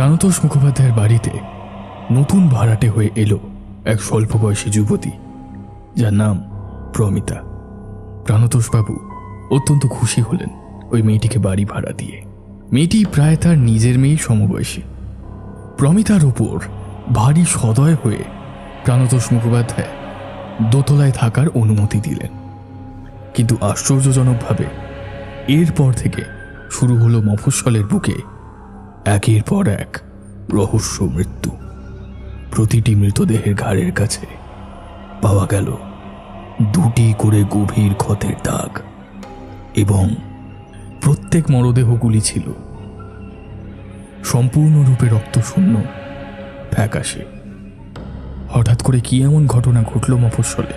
প্রাণতোষ মুখোপাধ্যায়ের বাড়িতে নতুন ভাড়াটে হয়ে এলো এক স্বল্প বয়সী যুবতী, যার নাম প্রমিতা। প্রাণতোষবাবু অত্যন্ত খুশি হলেন ওই মেয়েটিকে বাড়ি ভাড়া দিয়ে। মেয়েটি প্রায় তার নিজের মেয়ের সমবয়সী। প্রমিতার ওপর ভারী সদয় হয়ে প্রাণতোষ মুখোপাধ্যায় দোতলায় থাকার অনুমতি দিলেন। কিন্তু আশ্চর্যজনকভাবে এরপর থেকে শুরু হলো মফস্বলের বুকে একের পর এক রহস্য মৃত্যু। প্রতিটি মৃতদেহের ঘাড়ের কাছে পাওয়া গেল 2টি করে গভীর ক্ষতের দাগ, এবং প্রত্যেক মরদেহগুলি ছিল সম্পূর্ণরূপে রক্তশূন্য, ফ্যাকাশে। হঠাৎ করে কি এমন ঘটনা ঘটল মফস্বলে,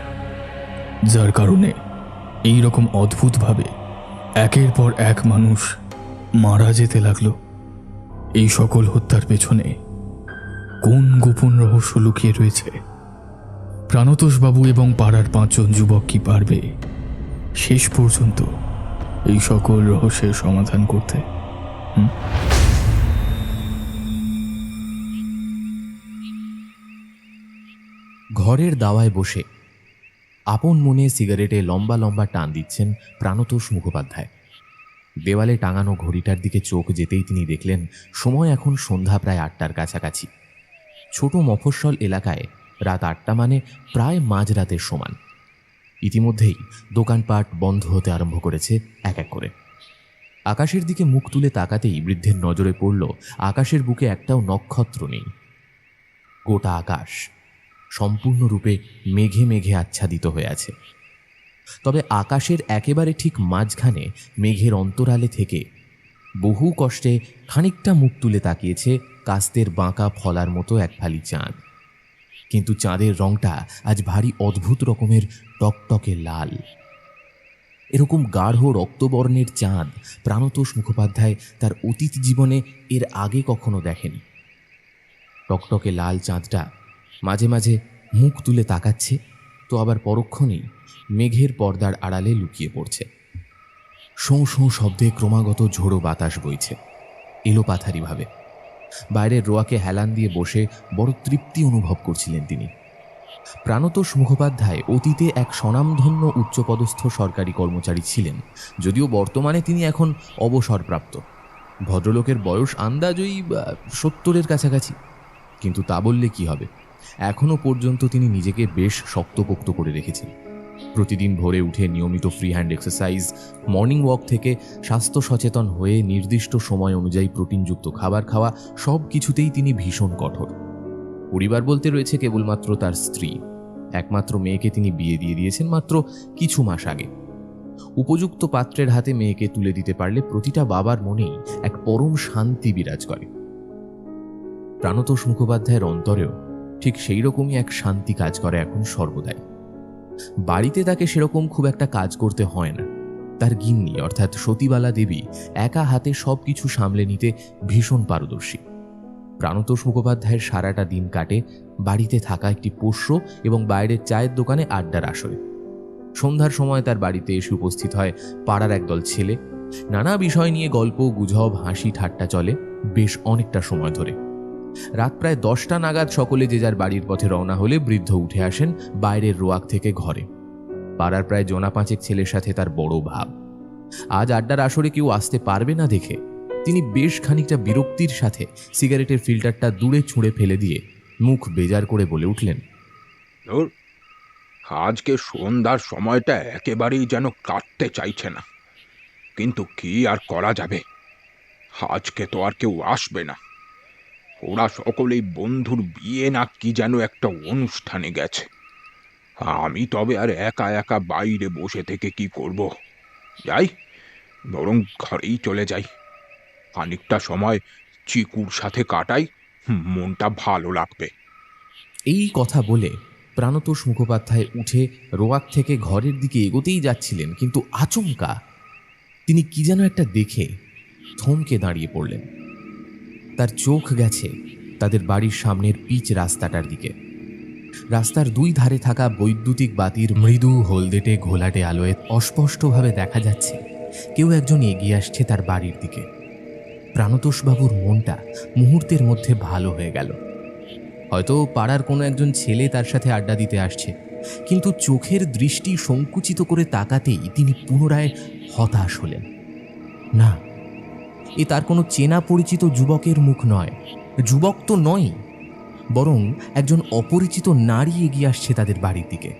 যার কারণে এই রকম অদ্ভুতভাবে একের পর এক মানুষ মারা যেতে লাগলো? এই সকল হত্যার পেছনে কোন গোপন রহস্য লুকিয়ে রয়েছে? প্রাণতোষবাবু এবং পাড়ার 5 জন যুবক কি পারবে শেষ পর্যন্ত এই সকল রহস্যের সমাধান করতে? ঘরের দাওয়ায় বসে আপন মনে সিগারেটে লম্বা লম্বা টান দিচ্ছেন প্রাণতোষ মুখোপাধ্যায়। দেওয়ালে টাঙানো ঘড়িটার দিকে চোখ যেতেই তিনি দেখলেন সময় এখন সন্ধ্যা প্রায় 8টার কাছাকাছি। ছোট মফস্বল এলাকায় রাত 8টা মানে প্রায় মাঝরাতের সমান। ইতিমধ্যেই দোকানপাট বন্ধ হতে আরম্ভ করেছে এক এক করে। আকাশের দিকে মুখ তুলে তাকাতেই বৃদ্ধের নজরে পড়ল আকাশের বুকে একটাও নক্ষত্র নেই। গোটা আকাশ সম্পূর্ণরূপে মেঘে মেঘে আচ্ছাদিত হয়ে আছে। তবে আকাশের একেবারে ঠিক মাঝখানে মেঘের অন্তরালে থেকে বহু কষ্টে খানিকটা মুখ তুলে তাকিয়েছে কাস্তের বাঁকা ফলার মতো এক ফালি চাঁদ। কিন্তু চাঁদের রংটা আজ ভারী অদ্ভুত রকমের টকটকে লাল। এরকম গাঢ় রক্তবর্ণের চাঁদ প্রাণতোষ মুখোপাধ্যায় তার অতীত জীবনে এর আগে কখনো দেখেনি। টকটকে লাল চাঁদটা মাঝে মাঝে মুখ তুলে তাকাচ্ছে, তো আবার পরক্ষণেই মেঘের পর্দার আড়ালে লুকিয়ে পড়ছে। শোঁ শোঁ শব্দে ক্রমাগত ঝোড়ো বাতাস বইছে এলোপাথারিভাবে। বাইরের রোয়াকে হেলান দিয়ে বসে বড় তৃপ্তি অনুভব করছিলেন তিনি। প্রাণতোষ মুখোপাধ্যায় অতীতে এক স্বনামধন্য উচ্চপদস্থ সরকারি কর্মচারী ছিলেন, যদিও বর্তমানে তিনি এখন অবসরপ্রাপ্ত। ভদ্রলোকের বয়স আন্দাজই 70-এর কাছাকাছি। কিন্তু তা বললে কি হবে, এখনও পর্যন্ত তিনি নিজেকে বেশ শক্তপোক্ত করে রেখেছেন। প্রতিদিন ভোরে উঠে নিয়মিত free hand exercise, morning walk থেকে স্বাস্থ্য সচেতন হয়ে নির্দিষ্ট সময় অনুযায়ী প্রোটিনযুক্ত খাবার খাওয়া, সব কিছুতেই তিনি ভীষণ কঠোর। পরিবার বলতে রয়েছে কেবলমাত্র তার স্ত্রী। একমাত্র মেয়েকে তিনি বিয়ে দিয়ে দিয়েছেন মাত্র কিছু মাস আগে। উপযুক্ত পাত্রের হাতে মেয়েকে তুলে দিতে পারলে প্রতিটা বাবার মনেই এক পরম শান্তি বিরাজ করে। প্রাণতোষ মুখোপাধ্যায়ের অন্তরেও ঠিক সেই রকমই এক শান্তি কাজ করে এখন সর্বদাই। বাড়িতে তাকে সেরকম খুব একটা কাজ করতে হয় না। তার গিন্নি অর্থাৎ সতীবালা দেবী একা হাতে সব কিছু সামলে নিতে ভীষণ পারদর্শী। প্রাণতোষ মুখোপাধ্যায়ের সারাটা দিন কাটে বাড়িতে থাকা একটি পোষ্য এবং বাইরের চায়ের দোকানে আড্ডার আসরে। সন্ধ্যার সময় তার বাড়িতে এসে উপস্থিত হয় পাড়ার একদল ছেলে। নানা বিষয় নিয়ে গল্প গুজব হাসি ঠাট্টা চলে বেশ অনেকটা সময় ধরে। রাত প্রায় 10টা নাগাদ সকলে যে যার বাড়ির পথে রওনা হলে বৃদ্ধ উঠে আসেন বাইরের রোয়াক থেকে ঘরে। পাড়ার প্রায় জনা 5 ছেলের সাথে তার বড় ভাব। আজ আড্ডার আসরে কেউ আসতে পারবে না দেখে তিনি বেশ খানিকটা বিরক্তির সাথে সিগারেটের ফিল্টারটা দূরে ছুঁড়ে ফেলে দিয়ে মুখ বেজার করে বলে উঠলেন, আজকে সন্ধ্যার সময়টা একেবারেই যেন কাটতে চাইছে না, কিন্তু কি আর করা যাবে, আজকে তো আর কেউ আসবে না। ওরা সকলেই বন্ধুর বিয়ে না কি যেন একটা অনুষ্ঠানে গেছে। আমি তবে আর একা একা বাইরে বসে থেকে কি করব? যাই, বরং ঘরেই চলে যাই, খানিকটা সময় চিকুর সাথে কাটাই, মনটা ভালো লাগবে। এই কথা বলে প্রাণতোষ মুখোপাধ্যায় উঠে রোয়াক থেকে ঘরের দিকে এগোতেই যাচ্ছিলেন, কিন্তু আচমকা তিনি কি যেন একটা দেখে থমকে দাঁড়িয়ে পড়লেন। তার চোখ গেছে তাদের বাড়ির সামনের পিচ রাস্তাটার দিকে। রাস্তার 2 ধারে থাকা বৈদ্যুতিক বাতির মৃদু হলদেটে ঘোলাটে আলোয় অস্পষ্টভাবে দেখা যাচ্ছে কেউ একজন এগিয়ে আসছে তার বাড়ির দিকে। প্রাণতোষবাবুর মনটা মুহূর্তের মধ্যে ভালো হয়ে গেল। হয়তো পাড়ার কোনো একজন ছেলে তার সাথে আড্ডা দিতে আসছে, কিন্তু চোখের দৃষ্টি সংকুচিত করে তাকাতেই তিনি পুনরায় হতাশ হলেন। না, এ তার কোনো চেনা পরিচিত যুবকের মুখ নয়, যুবক তো নয়, বরং একজন অপরিচিত নারী এগিয়ে আসছে তাদের বাড়ির দিকে।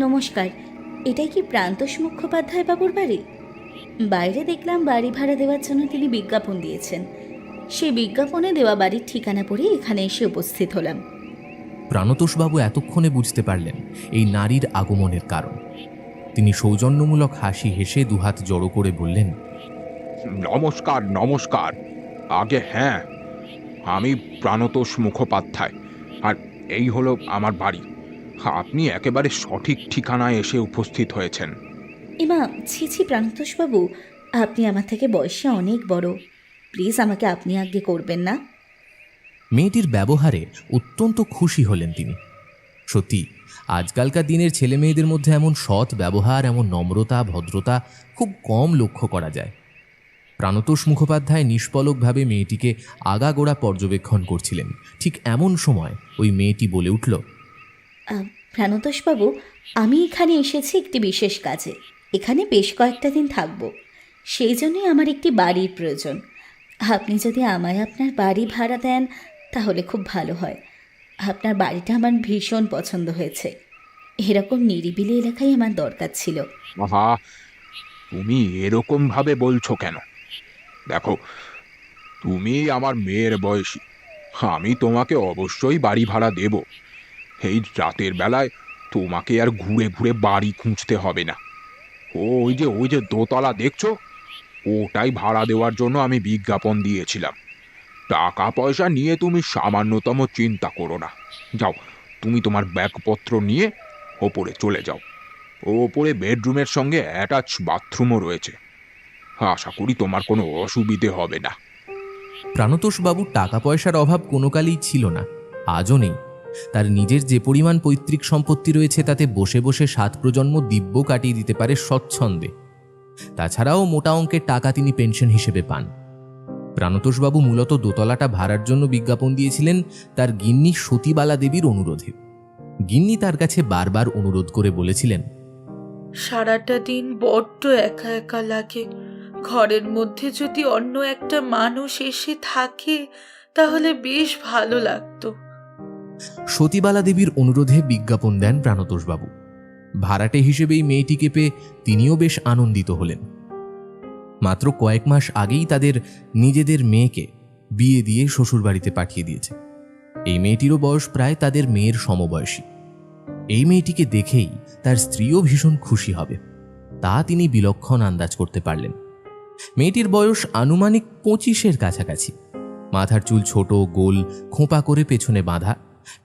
নমস্কার, এটাই কি প্রান্তোষ মুখোপাধ্যায় বাবুর বাড়ি? বাইরে দেখলাম বাড়ি ভাড়া দেওয়ার জন্য তিনি বিজ্ঞাপন দিয়েছেন। সেই বিজ্ঞাপনে দেওয়া বাড়ির ঠিকানা পড়ে এখানে এসে উপস্থিত হলাম। প্রাণতোষবাবু এতক্ষণে বুঝতে পারলেন এই নারীর আগমনের কারণ। তিনি সৌজন্যমূলক হাসি হেসে দুহাত জড়ো করে বললেন, নমস্কার নমস্কার। আগে হ্যাঁ, আমি প্রাণতোষ মুখোপাধ্যায়, আর এই হলো আমার বাড়ি। আপনি একেবারে সঠিক ঠিকানায় এসে উপস্থিত হয়েছেন। এমা, ছি ছি প্রান্তোষ বাবু, আপনি আমার থেকে বয়সে অনেক বড়। প্লিজ আমাকে আপনি আজ্ঞে করবেন না। মেয়েটির ব্যবহারে অত্যন্ত খুশি হলেন তিনি। সত্যি, আজকালকার দিনের ছেলে মেয়েদের মধ্যে এমন সৎ ব্যবহার, এমন নম্রতা, ভদ্রতা খুব কম লক্ষ্য করা যায়। প্রাণতোষ মুখোপাধ্যায় নিষ্পলকভাবে মেয়েটিকে আগাগোড়া পর্যবেক্ষণ করছিলেন। ঠিক এমন সময় ওই মেয়েটি বলে উঠল, প্রাণতোষ বাবু, আমি এখানে এসেছি একটি বিশেষ কাজে। এখানে বেশ কয়েকটা দিন থাকব, সেই জন্যই আমার একটি বাড়ির প্রয়োজন। আপনি যদি আমায় আপনার বাড়ি ভাড়া দেন তাহলে খুব ভালো হয়। আপনার বাড়িটা আমার ভীষণ পছন্দ হয়েছে। এরকম নিরিবিলি এলাকায় আমার দরকার ছিল। আহা, তুমি এরকম ভাবে বলছো কেন? দেখো, তুমি আমার মেয়ের বয়সী, আমি তোমাকে অবশ্যই বাড়ি ভাড়া দেব। এই রাতের বেলায় তোমাকে আর ঘুরে ঘুরে বাড়ি খুঁজতে হবে না। ওই যে দোতলা দেখছো, ওটাই ভাড়া দেওয়ার জন্য আমি বিজ্ঞাপন দিয়েছিলাম। টাকা পয়সা নিয়ে তুমি সামান্যতম চিন্তা করো না। যাও, তুমি তোমার ব্যাগপত্র নিয়ে ওপরে চলে যাও। ওপরে বেডরুমের সঙ্গে অ্যাটাচ বাথরুমও রয়েছে। আশা করি তোমার কোনো অসুবিধে হবে না। প্রাণতোষবাবুর টাকা পয়সার অভাব কোনো কালেই ছিল না, আজও নেই। তার নিজের যে পরিমাণ পৈতৃক সম্পত্তি রয়েছে তাতে বসে বসে 7 প্রজন্ম দিব্য কাটিয়ে দিতে পারে স্বচ্ছন্দে। তাছাড়াও মোটা অঙ্কের টাকা তিনি পেনশন হিসেবে পান। প্রাণতোষবাবু মূলত দোতলাটা ভাড়ার জন্য বিজ্ঞাপন দিয়েছিলেন তার গিন্নি সতীবালা দেবীর অনুরোধে। গিন্নি তার কাছে বারবার অনুরোধ করে বলেছিলেন, সারাটা দিন বড্ড একা একা লাগে। ঘরের মধ্যে যদি অন্য একটা মানুষ এসে থাকে তাহলে বেশ ভালো লাগতো। সতীবালা দেবীর অনুরোধে বিজ্ঞাপন দেন প্রাণতোষবাবু। ভাড়াটে হিসেবেই মেয়েটিকে পেয়ে তিনিও বেশ আনন্দিত হলেন। মাত্র কয়েক মাস আগেই তাদের নিজেদের মেয়েকে বিয়ে দিয়ে শ্বশুরবাড়িতে পাঠিয়ে দিয়েছে। এই মেয়েটিরও বয়স প্রায় তাদের মেয়ের সমবয়সী। এই মেয়েটিকে দেখেই তার স্ত্রীও ভীষণ খুশি হবে, তা তিনি বিলক্ষণ আন্দাজ করতে পারলেন। মেয়েটির বয়স আনুমানিক 25-এর কাছাকাছি। মাথার চুল ছোট, গোল, খোঁপা করে পেছনে বাঁধা,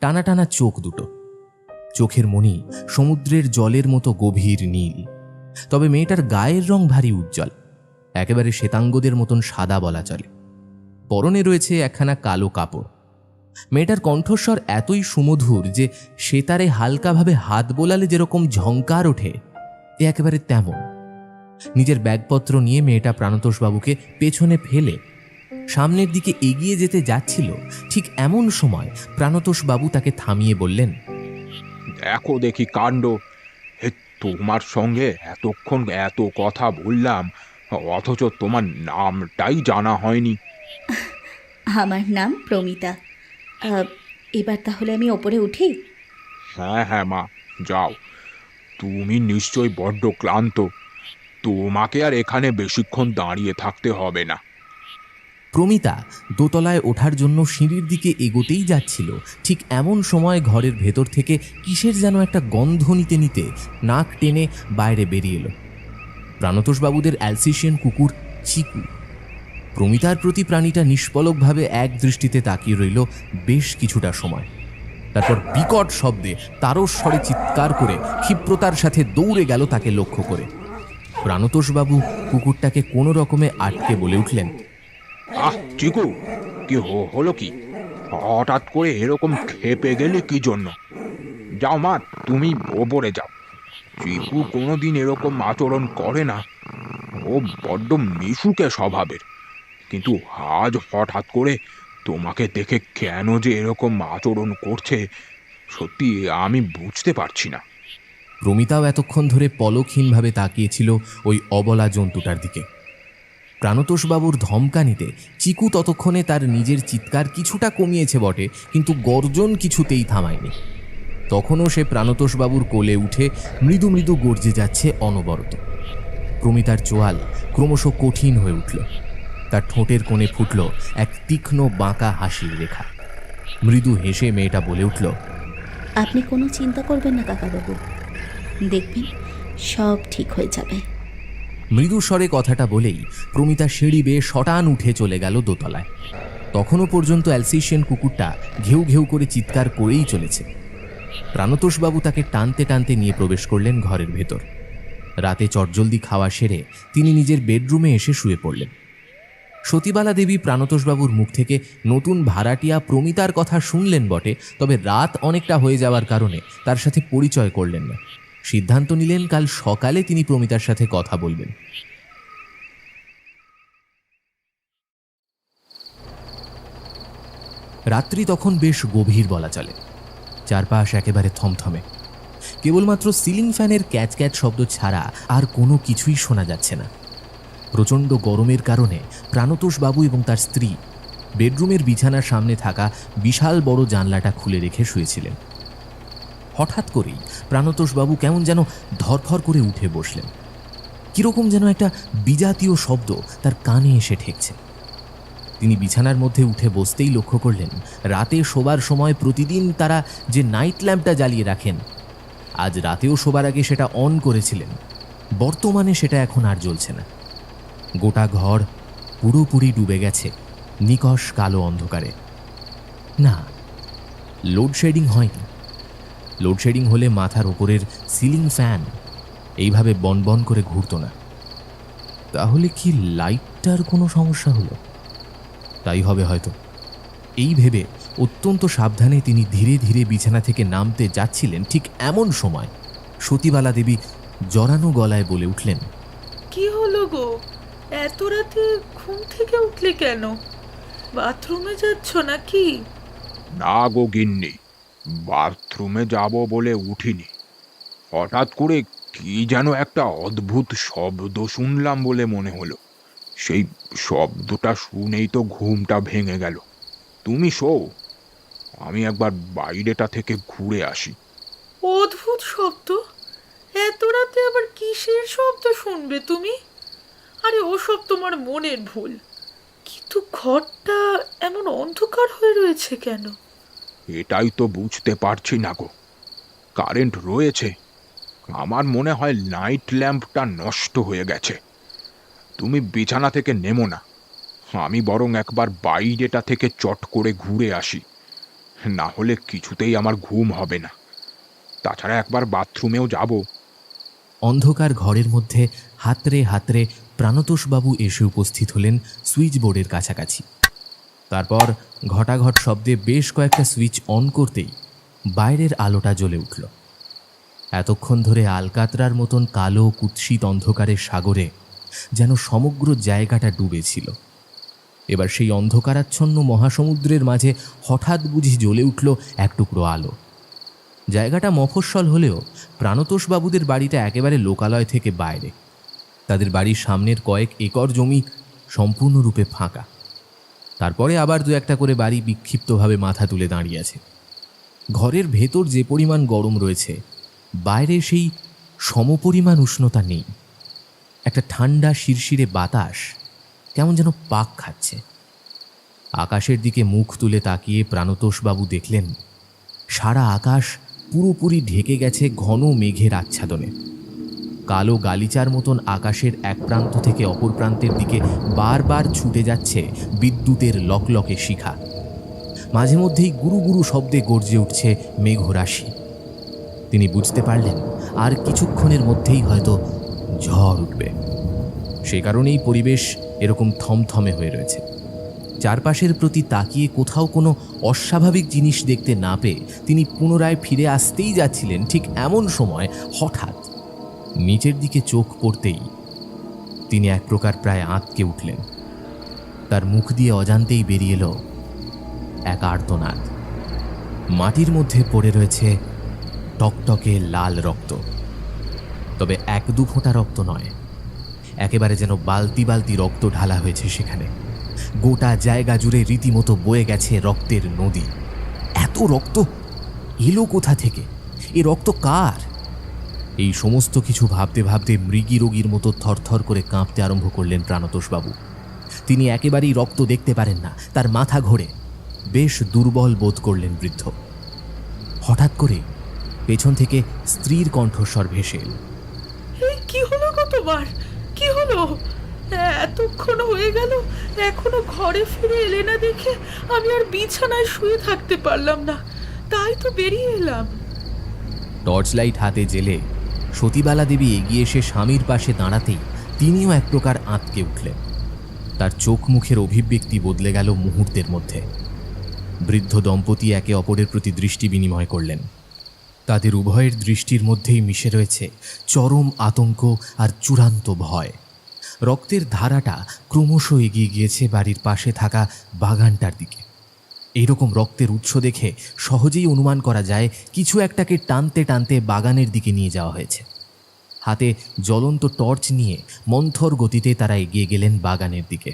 টানা টানা চোখ দুটো। চোখের মণি সমুদ্রের জলের মতো গভীর নীল। তবে মেয়েটার গায়ের রং ভারী উজ্জ্বল, একেবারে শ্বেতাঙ্গদের মতন সাদা বলা চলে। পরনে রয়েছে একখানা কালো কাপড়। মেয়েটার কণ্ঠস্বর এতই সুমধুর যে সেতারে হালকাভাবে হাত বোলালে যেরকম ঝংকার ওঠে, এ একেবারে তেমন। নিজের ব্যাগপত্র নিয়ে মেয়েটা প্রাণতোষবাবুকে পেছনে ফেলে সামনের দিকে এগিয়ে যেতে যাচ্ছিল। ঠিক এমন সময় প্রাণতোষবাবু তাকে থামিয়ে বললেন, দেখো দেখি কাণ্ড! তোমার সঙ্গে এতক্ষণ এত কথা বললাম, অথচ তোমার নামটাই জানা হয়নি। আমার নাম প্রমিতা। এবার তাহলে আমি ওপরে উঠি? হ্যাঁ হ্যাঁ মা, যাও। তুমি নিশ্চয়ই বড্ড ক্লান্ত, তোমাকে আর এখানে বেশিক্ষণ দাঁড়িয়ে থাকতে হবে না। প্রমিতা দোতলায় ওঠার জন্য সিঁড়ির দিকে এগোতেই যাচ্ছিল। ঠিক এমন সময় ঘরের ভেতর থেকে কিসের যেন একটা গন্ধ নিতে নিতে নাক টেনে বাইরে বেরিয়ে এলো প্রাণতোষবাবুদের অ্যালসেশিয়ান কুকুর চিকু। প্রমিতার প্রতি প্রাণীটা নিষ্পলকভাবে এক দৃষ্টিতে তাকিয়ে রইল বেশ কিছুটা সময়। তারপর বিকট শব্দে তারস্বরে চিৎকার করে ক্ষিপ্রতার সাথে দৌড়ে গেল তাকে লক্ষ্য করে। প্রাণতোষবাবু কুকুরটাকে কোনো রকমে আটকে বলে উঠলেন, আহ চিকু, কি হলো কি? হঠাৎ করে এরকম খেপে গেলে কি জন্য? যাও মা, তুমি ওপরে যাও। চিকু কোনোদিন এরকম আচরণ করে না, ও বড্ড মিশুকে স্বভাবের। কিন্তু আজ হঠাৎ করে তোমাকে দেখে কেন যে এরকম আচরণ করছে সত্যি আমি বুঝতে পারছি না। প্রমিতাও এতক্ষণ ধরে পলকহীনভাবে তাকিয়েছিল ওই অবলা জন্তুটার দিকে। প্রাণতোষবাবুর ধমকানিতে চিকু ততক্ষণে তার নিজের চিৎকার কিছুটা কমিয়েছে বটে, কিন্তু গর্জন কিছুতেই থামায়নি। তখনও সে প্রাণতোষবাবুর কোলে উঠে মৃদু মৃদু গর্জে যাচ্ছে অনবরত। প্রমিতার চোয়াল ক্রমশ কঠিন হয়ে উঠল। তার ঠোঁটের কোণে ফুটল এক তীক্ষ্ণ বাঁকা হাসির রেখা। মৃদু হেসে মেয়েটা বলে উঠল, আপনি কোনো চিন্তা করবেন না কাকাবাবু, দেখবেন সব ঠিক হয়ে যাবে। মৃদু স্বরে কথাটা বলেই প্রমিতা সিঁড়ি বেয়ে শটান উঠে চলে গেল দোতলায়। তখনও পর্যন্ত অ্যালসেশিয়ান কুকুরটা ঘেউ ঘেউ করে চিৎকার করেই চলেছে। প্রাণতোষবাবু তাকে টানতে টানতে নিয়ে প্রবেশ করলেন ঘরের ভেতর। রাতে চটজলদি খাওয়া সেরে তিনি নিজের বেডরুমে এসে শুয়ে পড়লেন। সতীবালা দেবী প্রাণতোষবাবুর মুখ থেকে নতুন ভাড়াটিয়া প্রমিতার কথা শুনলেন বটে, তবে রাত অনেকটা হয়ে যাওয়ার কারণে তার সাথে পরিচয় করলেন না। সিদ্ধান্ত নিলেন কাল সকালে তিনি প্রমিতার সাথে কথা বলবেন। রাত্রি তখন বেশ গভীর বলা চলে। চারপাশ একেবারে থমথমে। কেবলমাত্র সিলিং ফ্যানের ক্যাচ ক্যাচ শব্দ ছাড়া আর কোনো কিছুই শোনা যাচ্ছে না। প্রচণ্ড গরমের কারণে প্রাণতোষবাবু এবং তার স্ত্রী বেডরুমের বিছানার সামনে থাকা বিশাল বড় জানলাটা খুলে রেখে শুয়েছিলেন। হঠাৎ করেই প্রাণতোষবাবু কেমন যেন ধরফর করে উঠে বসলেন। কিরকম যেন একটা বিজাতীয় শব্দ তার কানে এসে ঠেকছে। তিনি বিছানার মধ্যে উঠে বসতেই লক্ষ্য করলেন রাতে শোবার সময় প্রতিদিন তারা যে নাইট ল্যাম্পটা জ্বালিয়ে রাখেন, আজ রাতেও শোবার আগে সেটা অন করেছিলেন। বর্তমানে সেটা এখন আর জ্বলছে না। গোটা ঘর পুরোপুরি ডুবে গেছে নিকষ কালো অন্ধকারে। না, লোডশেডিং হয়নি। লোডশেডিং হলে মাথার ওপরের সিলিং ফ্যান এইভাবে বনবন করে ঘুরত না। তাহলে কি লাইটটার কোনো সমস্যা হলো? তাই হবে হয়তো। এই ভেবে অত্যন্ত সাবধানে তিনি ধীরে ধীরে বিছানা থেকে নামতে যাচ্ছিলেন, ঠিক এমন সময় সতীবালা দেবী জড়ানো গলায় বলে উঠলেন, কি হলো গো, এত রাতে ঘুম থেকে উঠলে কেন? বাথরুমে যাচ্ছ নাকি? না গো গিন্নি, বাথরুমে যাব বলে উঠিনি। হঠাৎ করে কি যেন একটা অদ্ভুত শব্দ শুনলাম বলে মনে হলো। সেই শব্দটা শুনেই তো ঘুমটা ভেঙে গেল। তুমি শোও, আমি একবার বাইরেটা থেকে ঘুরে আসি। অদ্ভুত শব্দ? এত রাতে আবার কিসের শব্দ শুনবে তুমি? আরে ওসব তোমার মনের ভুল। কিন্তু ঘরটা এমন অন্ধকার হয়ে রয়েছে কেন? এটাই তো বুঝতে পারছি না গো। কারেন্ট রয়েছে, আমার মনে হয় নাইট ল্যাম্পটা নষ্ট হয়ে গেছে। তুমি বিছানা থেকে নেমো না, আমি বরং একবার বাইরেটা থেকে চট করে ঘুরে আসি। না হলে কিছুতেই আমার ঘুম হবে না। তাছাড়া একবার বাথরুমেও যাব। অন্ধকার ঘরের মধ্যে হাতড়ে হাতড়ে প্রাণতোষবাবু এসে উপস্থিত হলেন সুইচ বোর্ডের কাছাকাছি। তারপর ঘটাঘট শব্দে বেশ কয়েকটা সুইচ অন করতেই বাইরের আলোটা জ্বলে উঠল। এতক্ষণ ধরে আলকাতরার মতন কালো কুৎসিত অন্ধকারের সাগরে যেন সমগ্র জায়গাটা ডুবেছিল। এবার সেই অন্ধকারাচ্ছন্ন মহাসমুদ্রের মাঝে হঠাৎ বুঝি জ্বলে উঠল এক টুকরো আলো। জায়গাটা মফস্বল হলেও প্রাণতোষবাবুদের বাড়িটা একেবারে লোকালয় থেকে বাইরে। তাদের বাড়ির সামনের কয়েক একর জমি সম্পূর্ণরূপে ফাঁকা। তারপরে আবার দু একটা করে বাড়ি বিক্ষিপ্তভাবে মাথা তুলে দাঁড়িয়ে আছে। ঘরের ভেতর যে পরিমাণ গরম রয়েছে, বাইরে সেই সমপরিমাণ উষ্ণতা নেই। একটা ঠান্ডা শিরশিরে বাতাস কেমন যেন পাক খাচ্ছে। আকাশের দিকে মুখ তুলে তাকিয়ে প্রাণতোষবাবু দেখলেন সারা আকাশ পুরোপুরি ঢেকে গেছে ঘন মেঘের আচ্ছাদনে। কালো গালিচার মতন আকাশের এক প্রান্ত থেকে অপর প্রান্তের দিকে বারবার ছুটে যাচ্ছে বিদ্যুতের লকলকে শিখা। মাঝে মধ্যেই গুরু গুরু শব্দে গর্জে উঠছে মেঘরাশি। তিনি বুঝতে পারলেন আর কিছুক্ষণের মধ্যেই হয়তো ঝড় উঠবে। সে কারণেই পরিবেশ এরকম থমথমে হয়ে রয়েছে। চারপাশের প্রতি তাকিয়ে কোথাও কোনো অস্বাভাবিক জিনিস দেখতে না পেয়ে তিনি পুনরায় ফিরে আসতেই যাচ্ছিলেন, ঠিক এমন সময় হঠাৎ নিচের দিকে চোখ পড়তেই তিনি এক প্রকার প্রায় আঁতকে উঠলেন। তার মুখ দিয়ে অজান্তেই বেরিয়ে এলো এক আর্তনাদ। মাটির মধ্যে পড়ে রয়েছে টকটকে লাল রক্ত, তবে এক দু ফোঁটা রক্ত নয়, একেবারে যেন বালতি বালতি রক্ত ঢালা হয়েছে সেখানে। গোটা জায়গা জুড়ে রীতিমতো বয়ে গেছে রক্তের নদী। এত রক্ত এলো কোথা থেকে? এ রক্ত কার? এই সমস্ত কিছু ভাবতে ভাবতে মৃগী রোগীর মতো থরথর করে কাঁপতে আরম্ভ করলেন প্রাণতোষবাবু। তিনি একেবারেই রক্ত দেখতে পারেন না, তার মাথা ঘোরে। বেশ দুর্বল বোধ করলেন বৃদ্ধ। হঠাৎ করে পেছন থেকে স্ত্রীর কণ্ঠস্বর ভেসে এল। এই কি হলো গো তোমার? কি হলো? এতক্ষণ হয়ে গেল, এখনো ঘরে ফিরে এলে না দেখে আমি আর বিছানায় শুয়ে থাকতে পারলাম না, তাই তো বেরিয়ে এলাম। টর্চ লাইট হাতে জেলে সতীবালা দেবী এগিয়ে এসে স্বামীর পাশে দাঁড়াতেই তিনিও এক প্রকার আঁতকে উঠলেন। তার চোখ মুখের অভিব্যক্তি বদলে গেল মুহূর্তের মধ্যে। বৃদ্ধ দম্পতি একে অপরের প্রতি দৃষ্টি বিনিময় করলেন। তাদের উভয়ের দৃষ্টির মধ্যেই মিশে রয়েছে চরম আতঙ্ক আর চূড়ান্ত ভয়। রক্তের ধারাটা ক্রমশ এগিয়ে গিয়েছে বাড়ির পাশে থাকা বাগানটার দিকে। এইরকম রক্তের উৎস দেখে সহজেই অনুমান করা যায় কিছু একটাকে টানতে টানতে বাগানের দিকে নিয়ে যাওয়া হয়েছে। হাতে জ্বলন্ত টর্চ নিয়ে মন্থর গতিতে তারা এগিয়ে গেলেন বাগানের দিকে।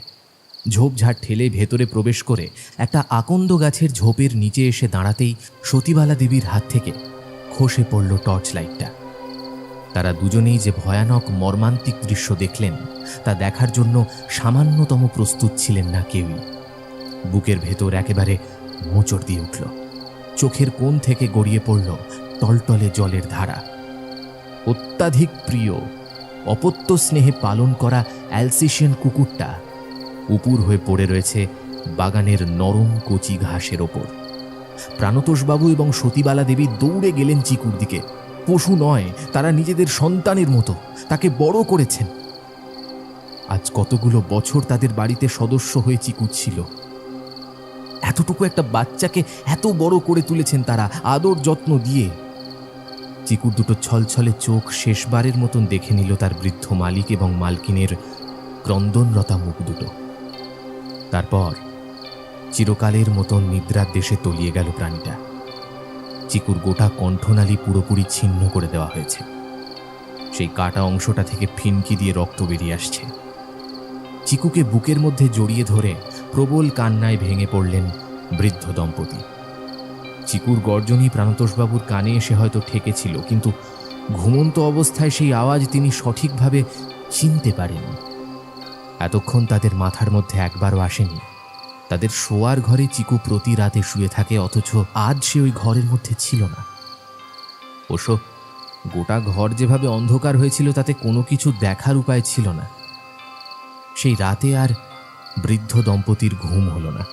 ঝোপঝাড় ঠেলে ভেতরে প্রবেশ করে একটা আকন্দ গাছের ঝোপের নিচে এসে দাঁড়াতেই সতীবালা দেবীর হাত থেকে খসে পড়ল টর্চ লাইটটা। তারা দুজনেই যে ভয়ানক মর্মান্তিক দৃশ্য দেখলেন তা দেখার জন্য সামান্যতম প্রস্তুত ছিলেন না কেউই। বুকের ভেতর একেবারে মোচড় দিয়ে উঠল। চোখের কোণ থেকে গড়িয়ে পড়ল টলটলে জলের ধারা। অত্যাধিক প্রিয় অপত্য স্নেহে পালন করা অ্যালসেশিয়ান কুকুরটা উপুর হয়ে পড়ে রয়েছে বাগানের নরম কচি ঘাসের ওপর। প্রাণতোষবাবু এবং সতীবালা দেবী দৌড়ে গেলেন চিকুর দিকে। পশু নয়, তারা নিজেদের সন্তানের মতো তাকে বড় করেছেন। আজ কতগুলো বছর তাদের বাড়িতে সদস্য হয়ে চিকু ছিল। এতটুকু একটা বাচ্চাকে এত বড় করে তুলেছেন তারা আদর যত্ন দিয়ে। চিকুর দুটো ছলছলে চোখ শেষবারের মতন দেখে নিল তার বৃদ্ধ মালিক এবং মালকিনের ক্রন্দনরতা মুখ দুটো। তারপর চিরকালের মতন নিদ্রার দেশে তলিয়ে গেল প্রাণীটা। চিকুর গোটা কণ্ঠনালী পুরোপুরি ছিন্ন করে দেওয়া হয়েছে। সেই কাটা অংশটা থেকে ফিনকি দিয়ে রক্ত বেরিয়ে আসছে। চিকুকে বুকের মধ্যে জড়িয়ে ধরে প্রবল কান্নায় ভেঙে পড়লেন বৃদ্ধ দম্পতি। চিকুর গর্জনই প্রাণতোষবাবুর কানে এসে হয়তো ঠেকেছিল, কিন্তু ঘুমন্ত অবস্থায় সেই আওয়াজ তিনি সঠিকভাবে চিনতে পারেননি। এতক্ষণ তাদের মাথার মধ্যে একবারও আসেনি তাদের শোয়ার ঘরে চিকু প্রতি রাতে শুয়ে থাকে, অথচ আজ সে ওই ঘরের মধ্যে ছিল না। অবশ্য গোটা ঘর যেভাবে অন্ধকার হয়েছিল তাতে কোনো কিছু দেখার উপায় ছিল না। সেই রাতে আর বৃদ্ধ দম্পতির ঘুম হলো না।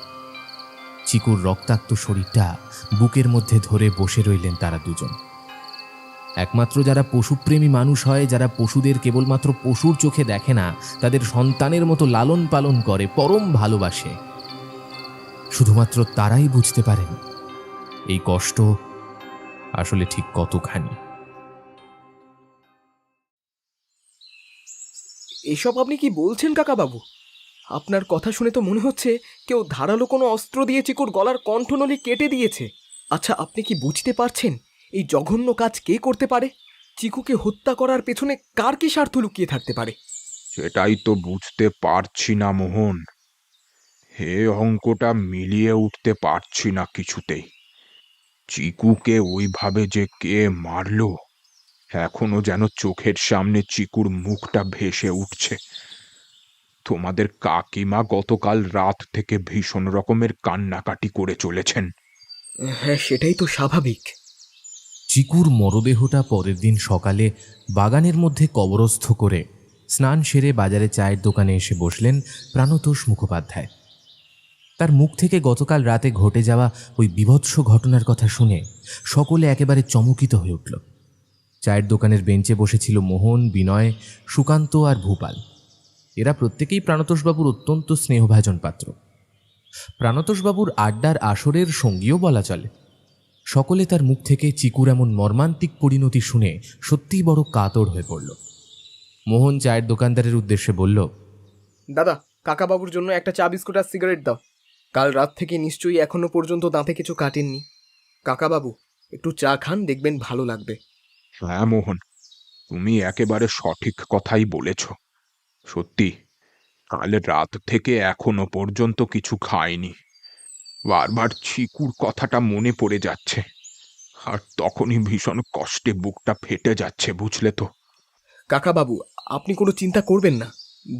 চিকুর রক্তাক্ত শরীরটা বুকের মধ্যে ধরে বসে রইলেন তারা দুজন। একমাত্র যারা পশুপ্রেমী মানুষ হয়, যারা পশুদের কেবলমাত্র পশুর চোখে দেখে না, তাদের সন্তানের মতো লালন পালন করে, পরম ভালোবাসে, শুধুমাত্র তারাই বুঝতে পারেন এই কষ্ট আসলে ঠিক কতখানি। এসব আপনি কি বলছেন কাকাবাবু? আপনার কথা শুনে তো মনে হচ্ছে কেউ ধারালো কোনো অস্ত্র দিয়ে চিকুর গলার কণ্ঠনলী কেটে দিয়েছে। আচ্ছা, আপনি কি বুঝতে পারছেন এই জঘন্য কাজ কে করতে পারে? চিকুকে হত্যা করার পেছনে কার কি স্বার্থ লুকিয়ে থাকতে পারে? সেটাই তো বুঝতে পারছি না মোহন। হে অঙ্কটা মিলিয়ে উঠতে পারছি না কিছুতেই। চিকুকে ওইভাবে যে কে মারলো, এখনো যেন চোখের সামনে চিকুর মুখটা ভেসে উঠছে। তোমাদের কাকিমা গতকাল রাত থেকে ভীষণ রকমের কান্নাকাটি করে চলেছেন। হ্যাঁ, সেটাই তো স্বাভাবিক। চিকুর মরদেহটা পরের দিন সকালে বাগানের মধ্যে কবরস্থ করে স্নান সেরে বাজারে চায়ের দোকানে এসে বসলেন প্রাণতোষ মুখোপাধ্যায়। তার মুখ থেকে গতকাল রাতে ঘটে যাওয়া ওই বীভৎস ঘটনার কথা শুনে সকলে একেবারে চমকিত হয়ে উঠল। চায়ের দোকানের বেঞ্চে বসেছিল মোহন, বিনয়, সুকান্ত আর ভূপাল। এরা প্রত্যেকেই প্রাণতোষবাবুর অত্যন্ত স্নেহভাজন পাত্র। প্রাণতোষবাবুর আড্ডার আসরের সঙ্গীও বলা চলে। সকলে তার মুখ থেকে চিকুর এমন মর্মান্তিক পরিণতি শুনে সত্যিই বড় কাতর হয়ে পড়ল। মোহন চায়ের দোকানদারের উদ্দেশ্যে বলল, দাদা, কাকাবাবুর জন্য একটা চা বিস্কুট আর সিগারেট দাও। কাল রাত থেকে নিশ্চয়ই এখনো পর্যন্ত দাঁতে কিছু কাটেননি। কাকাবাবু, একটু চা খান, দেখবেন ভালো লাগবে। হ্যাঁ মোহন, তুমি একেবারে সঠিক কথাই বলেছ। সত্যি, কাল রাত থেকে এখনো পর্যন্ত কিছু খাইনি। বারবার চিকুর কথাটা মনে পড়ে যাচ্ছে, আর তখনই ভীষণ কষ্টে বুকটা ফেটে যাচ্ছে, বুঝলে তো। কাকাবাবু, আপনি কোনো চিন্তা করবেন না।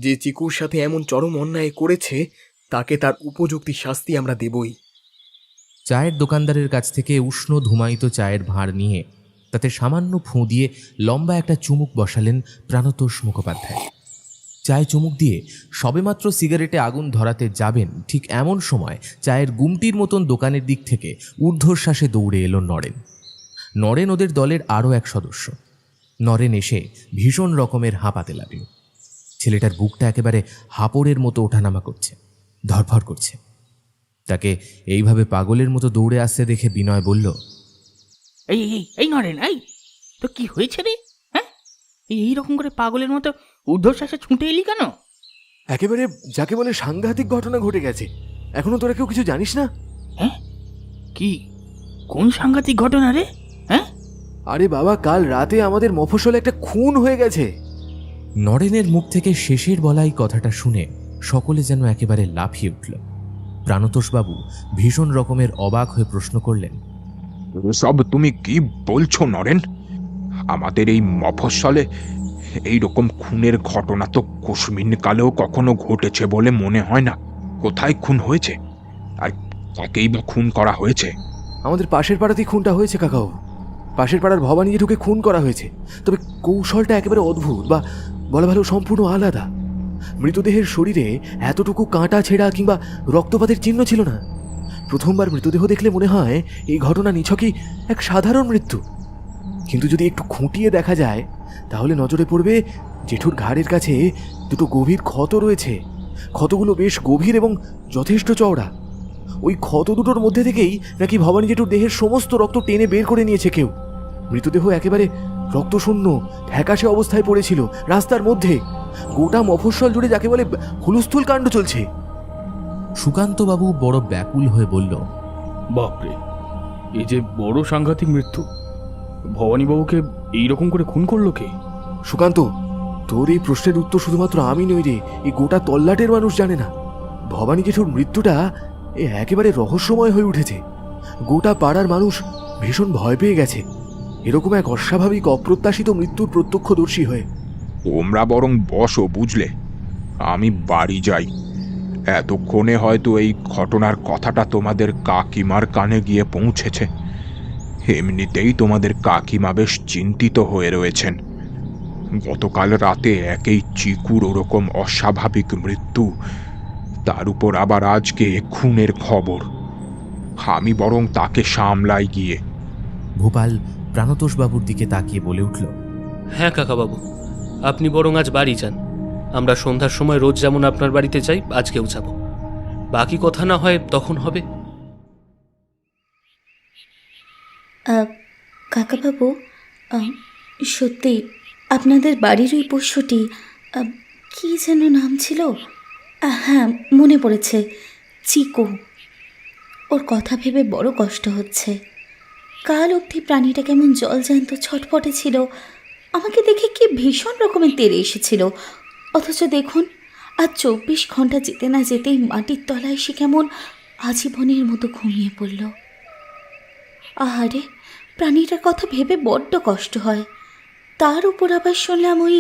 যে চিকুর সাথে এমন চরম অন্যায় করেছে তাকে তার উপযুক্ত শাস্তি আমরা দেবই। চায়ের দোকানদারের কাছ থেকে উষ্ণ ধুমায়িত চায়ের ভাঁড় নিয়ে তাতে সামান্য ফুঁ দিয়ে লম্বা একটা চুমুক বসালেন প্রাণতোষ মুখোপাধ্যায়। চায়ে চুমুক দিয়ে সবেমাত্র সিগারেটে আগুন ধরাতে যাবেন, ঠিক এমন সময় চায়ের গুমটির মতন দোকানের দিক থেকে ঊর্ধ্বশ্বাসে দৌড়ে এলো নরেন। নরেন ওদের দলের আরও এক সদস্য। নরেন এসে ভীষণ রকমের হাঁপাতে লাগল। ছেলেটার বুকটা একেবারে হাঁপড়ের মতো ওঠানামা করছে, ধরফর করছে। তাকে এইভাবে পাগলের মতো দৌড়ে আসতে দেখে বিনয় বলল, এই এই এই নরেন, এই তো কি হয়েছে রে? হ্যাঁ, এইরকম করে পাগলের মতো ঊর্ধ্বশ্বাসে ছুটে এলি কেন? একেবারে যাকে বলে সাংঘাতিক ঘটনা ঘটে গেছে। এখনো তোরা কেউ কিছু জানিস না? হ্যাঁ, কি কোন সাংঘাতিক ঘটনা রে? হ্যাঁ, আরে বাবা, কাল রাতে আমাদের মফস্বলে একটা খুন হয়ে গেছে। নরেনের মুখ থেকে শেষের বলা এই কথাটা শুনে সকলে যেন একেবারে লাফিয়ে উঠল। প্রাণতোষবাবু ভীষণ রকমের অবাক হয়ে প্রশ্ন করলেন, সব তুমি কি বলছো নরেন? আমাদের এই মফস্বলে এই রকম খুনের ঘটনা তো কুসমিন কালেও কখনো ঘটেছে বলে মনে হয় না। কোথায় খুন হয়েছে, আর তাকেই বা খুন করা হয়েছে? আমাদের পাশের পাড়াতেই খুনটা হয়েছে কাকাও। পাশের পাড়ার ভবানী জেঠুকে খুন করা হয়েছে, তবে কৌশলটা একেবারে অদ্ভুত, বা বলা ভালো সম্পূর্ণ আলাদা। মৃতদেহের শরীরে এতটুকু কাঁটা ছেঁড়া কিংবা রক্তপাতের চিহ্ন ছিল না। প্রথমবার মৃতদেহ দেখলে মনে হয় এই ঘটনা নিছকই এক সাধারণ মৃত্যু, কিন্তু যদি একটু খুঁটিয়ে দেখা যায় তাহলে নজরে পড়বে জেঠুর ঘাড়ের কাছে দুটো গভীর ক্ষত রয়েছে। ক্ষতগুলো বেশ গভীর এবং যথেষ্ট চওড়া। ওই ক্ষত দুটোর মধ্যে থেকেই নাকি ভবানী জেঠুর দেহের সমস্ত রক্ত টেনে বের করে নিয়েছে কেউ। মৃতদেহ একেবারে রক্তশূন্য ফ্যাকাশে অবস্থায় পড়েছিল রাস্তার মধ্যে। গোটা মফস্বল জুড়ে যাকে বলে হুলস্থুল কাণ্ড চলছে। সুকান্তবাবু বড় ব্যাকুল হয়ে বলল, বাপরে, এই যে বড় সাংঘাতিক মৃত্যু! ভবানীবাবুকে এইরকম করে খুন করলো কে? সুকান্ত, তোর এই প্রশ্নের উত্তর শুধুমাত্র আমি নই রে, এই গোটা তল্লাটের মানুষ জানে না। ভবানী জেঠুর মৃত্যুটা একেবারে রহস্যময় হয়ে উঠেছে। গোটা পাড়ার মানুষ ভীষণ ভয় পেয়ে গেছে এরকম এক অস্বাভাবিক অপ্রত্যাশিত মৃত্যুর প্রত্যক্ষদর্শী হয়ে। তোমরা বরং বসো, বুঝলে, আমি বাড়ি যাই। এতক্ষণে হয়তো এই ঘটনার কথাটা তোমাদের কাকিমার কানে গিয়ে পৌঁছেছে। এমনিতেই তোমাদের কাকিমা বেশ চিন্তিত হয়ে রয়েছেন। গতকাল রাতে একেই চিকুর ওরকম অস্বাভাবিক মৃত্যু, তার উপর আবার আজকে খুনের খবর। আমি বরং তাকে সামলাই গিয়ে। ভূপাল প্রাণতোষবাবুর দিকে তাকিয়ে বলে উঠল, হ্যাঁ কাকাবাবু, আপনি বরং আজ বাড়ি যান। আমরা সন্ধ্যার সময় রোজ যেমন আপনার বাড়িতে যাই, আজকেও যাব। বাকি কথা না হয় তখন হবে। কাকাবাবু, সত্যি আপনাদের বাড়ির ওই পোষ্যটি, কী যেন নাম ছিল? হ্যাঁ, মনে পড়েছে, চিকু। ওর কথা ভেবে বড় কষ্ট হচ্ছে। কাল অবধি প্রাণীটা কেমন জলজ্যান্ত ছটফটে ছিল, আমাকে দেখে কি ভীষণ রকমের তেড়ে এসেছিল। অথচ দেখুন, আজ 24 ঘন্টা যেতে না যেতেই মাটির তলায় সে কেমন আজীবনের মতো ঘুমিয়ে পড়ল। আহারে, প্রাণীটার কথা ভেবে বড্ড কষ্ট হয়। তার উপর আবার শুনলাম ওই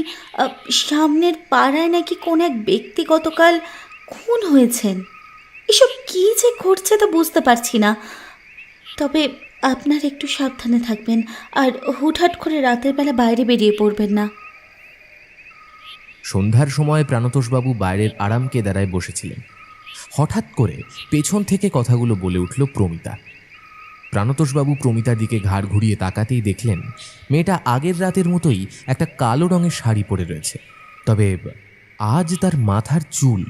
সামনের পাড়ায় নাকি কোন এক ব্যক্তি গতকাল খুন হয়েছেন। এসব কী যে ঘটছে তা বুঝতে পারছি না। তবে আপনার একটু সাবধানে থাকবেন, আর হুটহাট করে রাতের বেলা বাইরে বেরিয়ে পড়বেন না। সন্ধ্যার সময় প্রাণতোষবাবু বাইরের আরাম কেদারায় বসেছিলেন। হঠাৎ করে পেছন থেকে কথাগুলো বলে উঠল প্রমিতা। প্রাণতোষবাবু প্রমিতার দিকে ঘাড় ঘুরিয়ে তাকাতেই দেখলেন মেয়েটা আগের রাতের মতোই একটা কালো রঙের শাড়ি পরে রয়েছে, তবে আজ তার মাথার চুল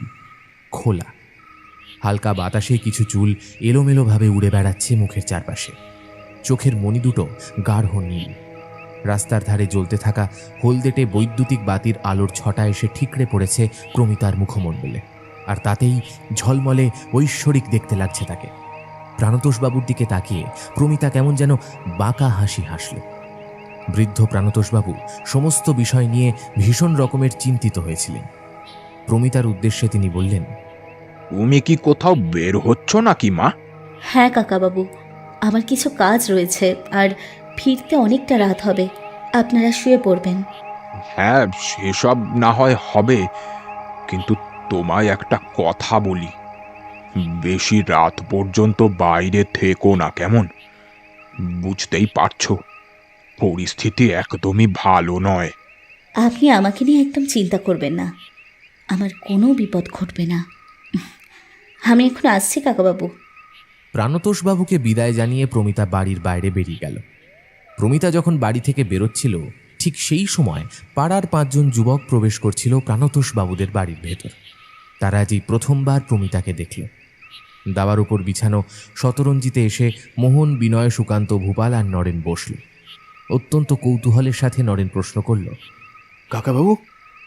খোলা। হালকা বাতাসে কিছু চুল এলোমেলোভাবে উড়ে বেড়াচ্ছে মুখের চারপাশে। চোখের মণি দুটো গাঢ় নীল। রাস্তার ধারে জ্বলতে থাকা হলদেটে বৈদ্যুতিক বাতির আলোর ছটা এসে ঠিকরে পড়েছে প্রমিতার মুখমণ্ডলে। আর তাতেই ঝলমলে ঐশ্বরিক দেখতে লাগছে তাকে। প্রাণতোষবাবুর দিকে তাকিয়ে প্রমিতা কেমন যেন বাঁকা হাসি হাসল। বৃদ্ধ প্রাণতোষবাবু সমস্ত বিষয় নিয়ে ভীষণ রকমের চিন্তিত হয়েছিলেন। প্রমিতার উদ্দেশ্যে তিনি বললেন, তুমি কি কোথাও বের হচ্ছ নাকি মা? হ্যাঁ কাকাবাবু, আমার কিছু কাজ রয়েছে আর ফিরতে অনেকটা রাত হবে। আপনারা শুয়ে পড়বেন। হ্যাঁ, সেসব না হয় হবে, কিন্তু তোমায় একটা কথা বলি, বেশি রাত পর্যন্ত বাইরে থেকো না, কেমন? বুঝতেই পারছো পরিস্থিতি একদমই ভালো নয়। আপনি আমাকে নিয়ে একদম চিন্তা করবেন না, আমার কোনো বিপদ ঘটবে না। আমি এখন আসছি কাকাবাবু। প্রাণতোষবাবুকে বিদায় জানিয়ে প্রমিতা বাড়ির বাইরে বেরিয়ে গেল। প্রমিতা যখন বাড়ি থেকে বেরোচ্ছিল, ঠিক সেই সময় পাড়ার 5 জন যুবক প্রবেশ করছিল প্রাণতোষবাবুদের বাড়ির ভেতর। তারা আজই প্রথমবার প্রমিতাকে দেখল। দাবার উপর বিছানো শতরঞ্জিতে এসে মোহন, বিনয়, সুকান্ত, ভূপাল আর নরেন বসল। অত্যন্ত কৌতূহলের সাথে নরেন প্রশ্ন করল, কাকাবাবু,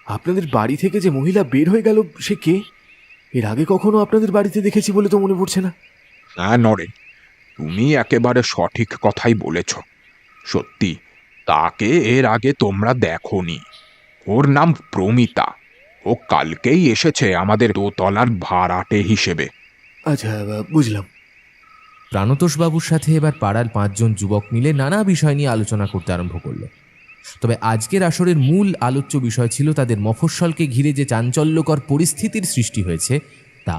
আপনাদের বাড়ি থেকে যে মহিলা বের হয়ে গেল সে কে? এর আগে কখনো আপনাদের বাড়িতে দেখেছি বলে তো মনে পড়ছে না। হ্যাঁ নরেন, তুমি একেবারে সঠিক কথাই বলেছ। সত্যি, তাকে এর আগে তোমরা দেখোনি। ওর নাম প্রমিতা। ও কালকেই এসেছে আমাদের দোতলার ভাড়াটে হিসেবে। আচ্ছা, বুঝলাম। প্রাণতোষবাবুর সাথে এবার পাড়ার 5 জন যুবক মিলে নানা বিষয় নিয়ে আলোচনা করতে আরম্ভ করল। তবে আজকের আসরের মূল আলোচ্য বিষয় ছিল তাদের মফস্বলকে ঘিরে যে চাঞ্চল্যকর পরিস্থিতির সৃষ্টি হয়েছে তা।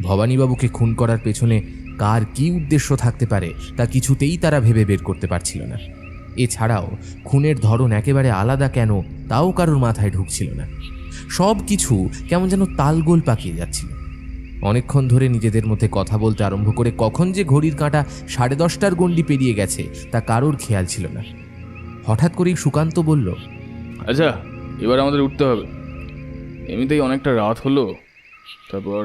ভবানীবাবুকে খুন করার পেছনে কার কি উদ্দেশ্য থাকতে পারে তা কিছুতেই তারা ভেবে বের করতে পারছিল না। এছাড়াও খুনের ধরন একেবারে আলাদা কেন তাও কারোর মাথায় ঢুকছিল না। সব কিছু কেমন যেন তালগোল পাকিয়ে যাচ্ছিল। অনেকক্ষণ ধরে নিজেদের মধ্যে কথা বলতে আরম্ভ করে কখন যে ঘড়ির কাঁটা 10:30টার গণ্ডি পেরিয়ে গেছে তা কারোর খেয়াল ছিল না। হঠাৎ করেই সুকান্ত বলল, আচ্ছা, এবার আমাদের উঠতে হবে। এমনিতেই অনেকটা রাত হলো। তারপর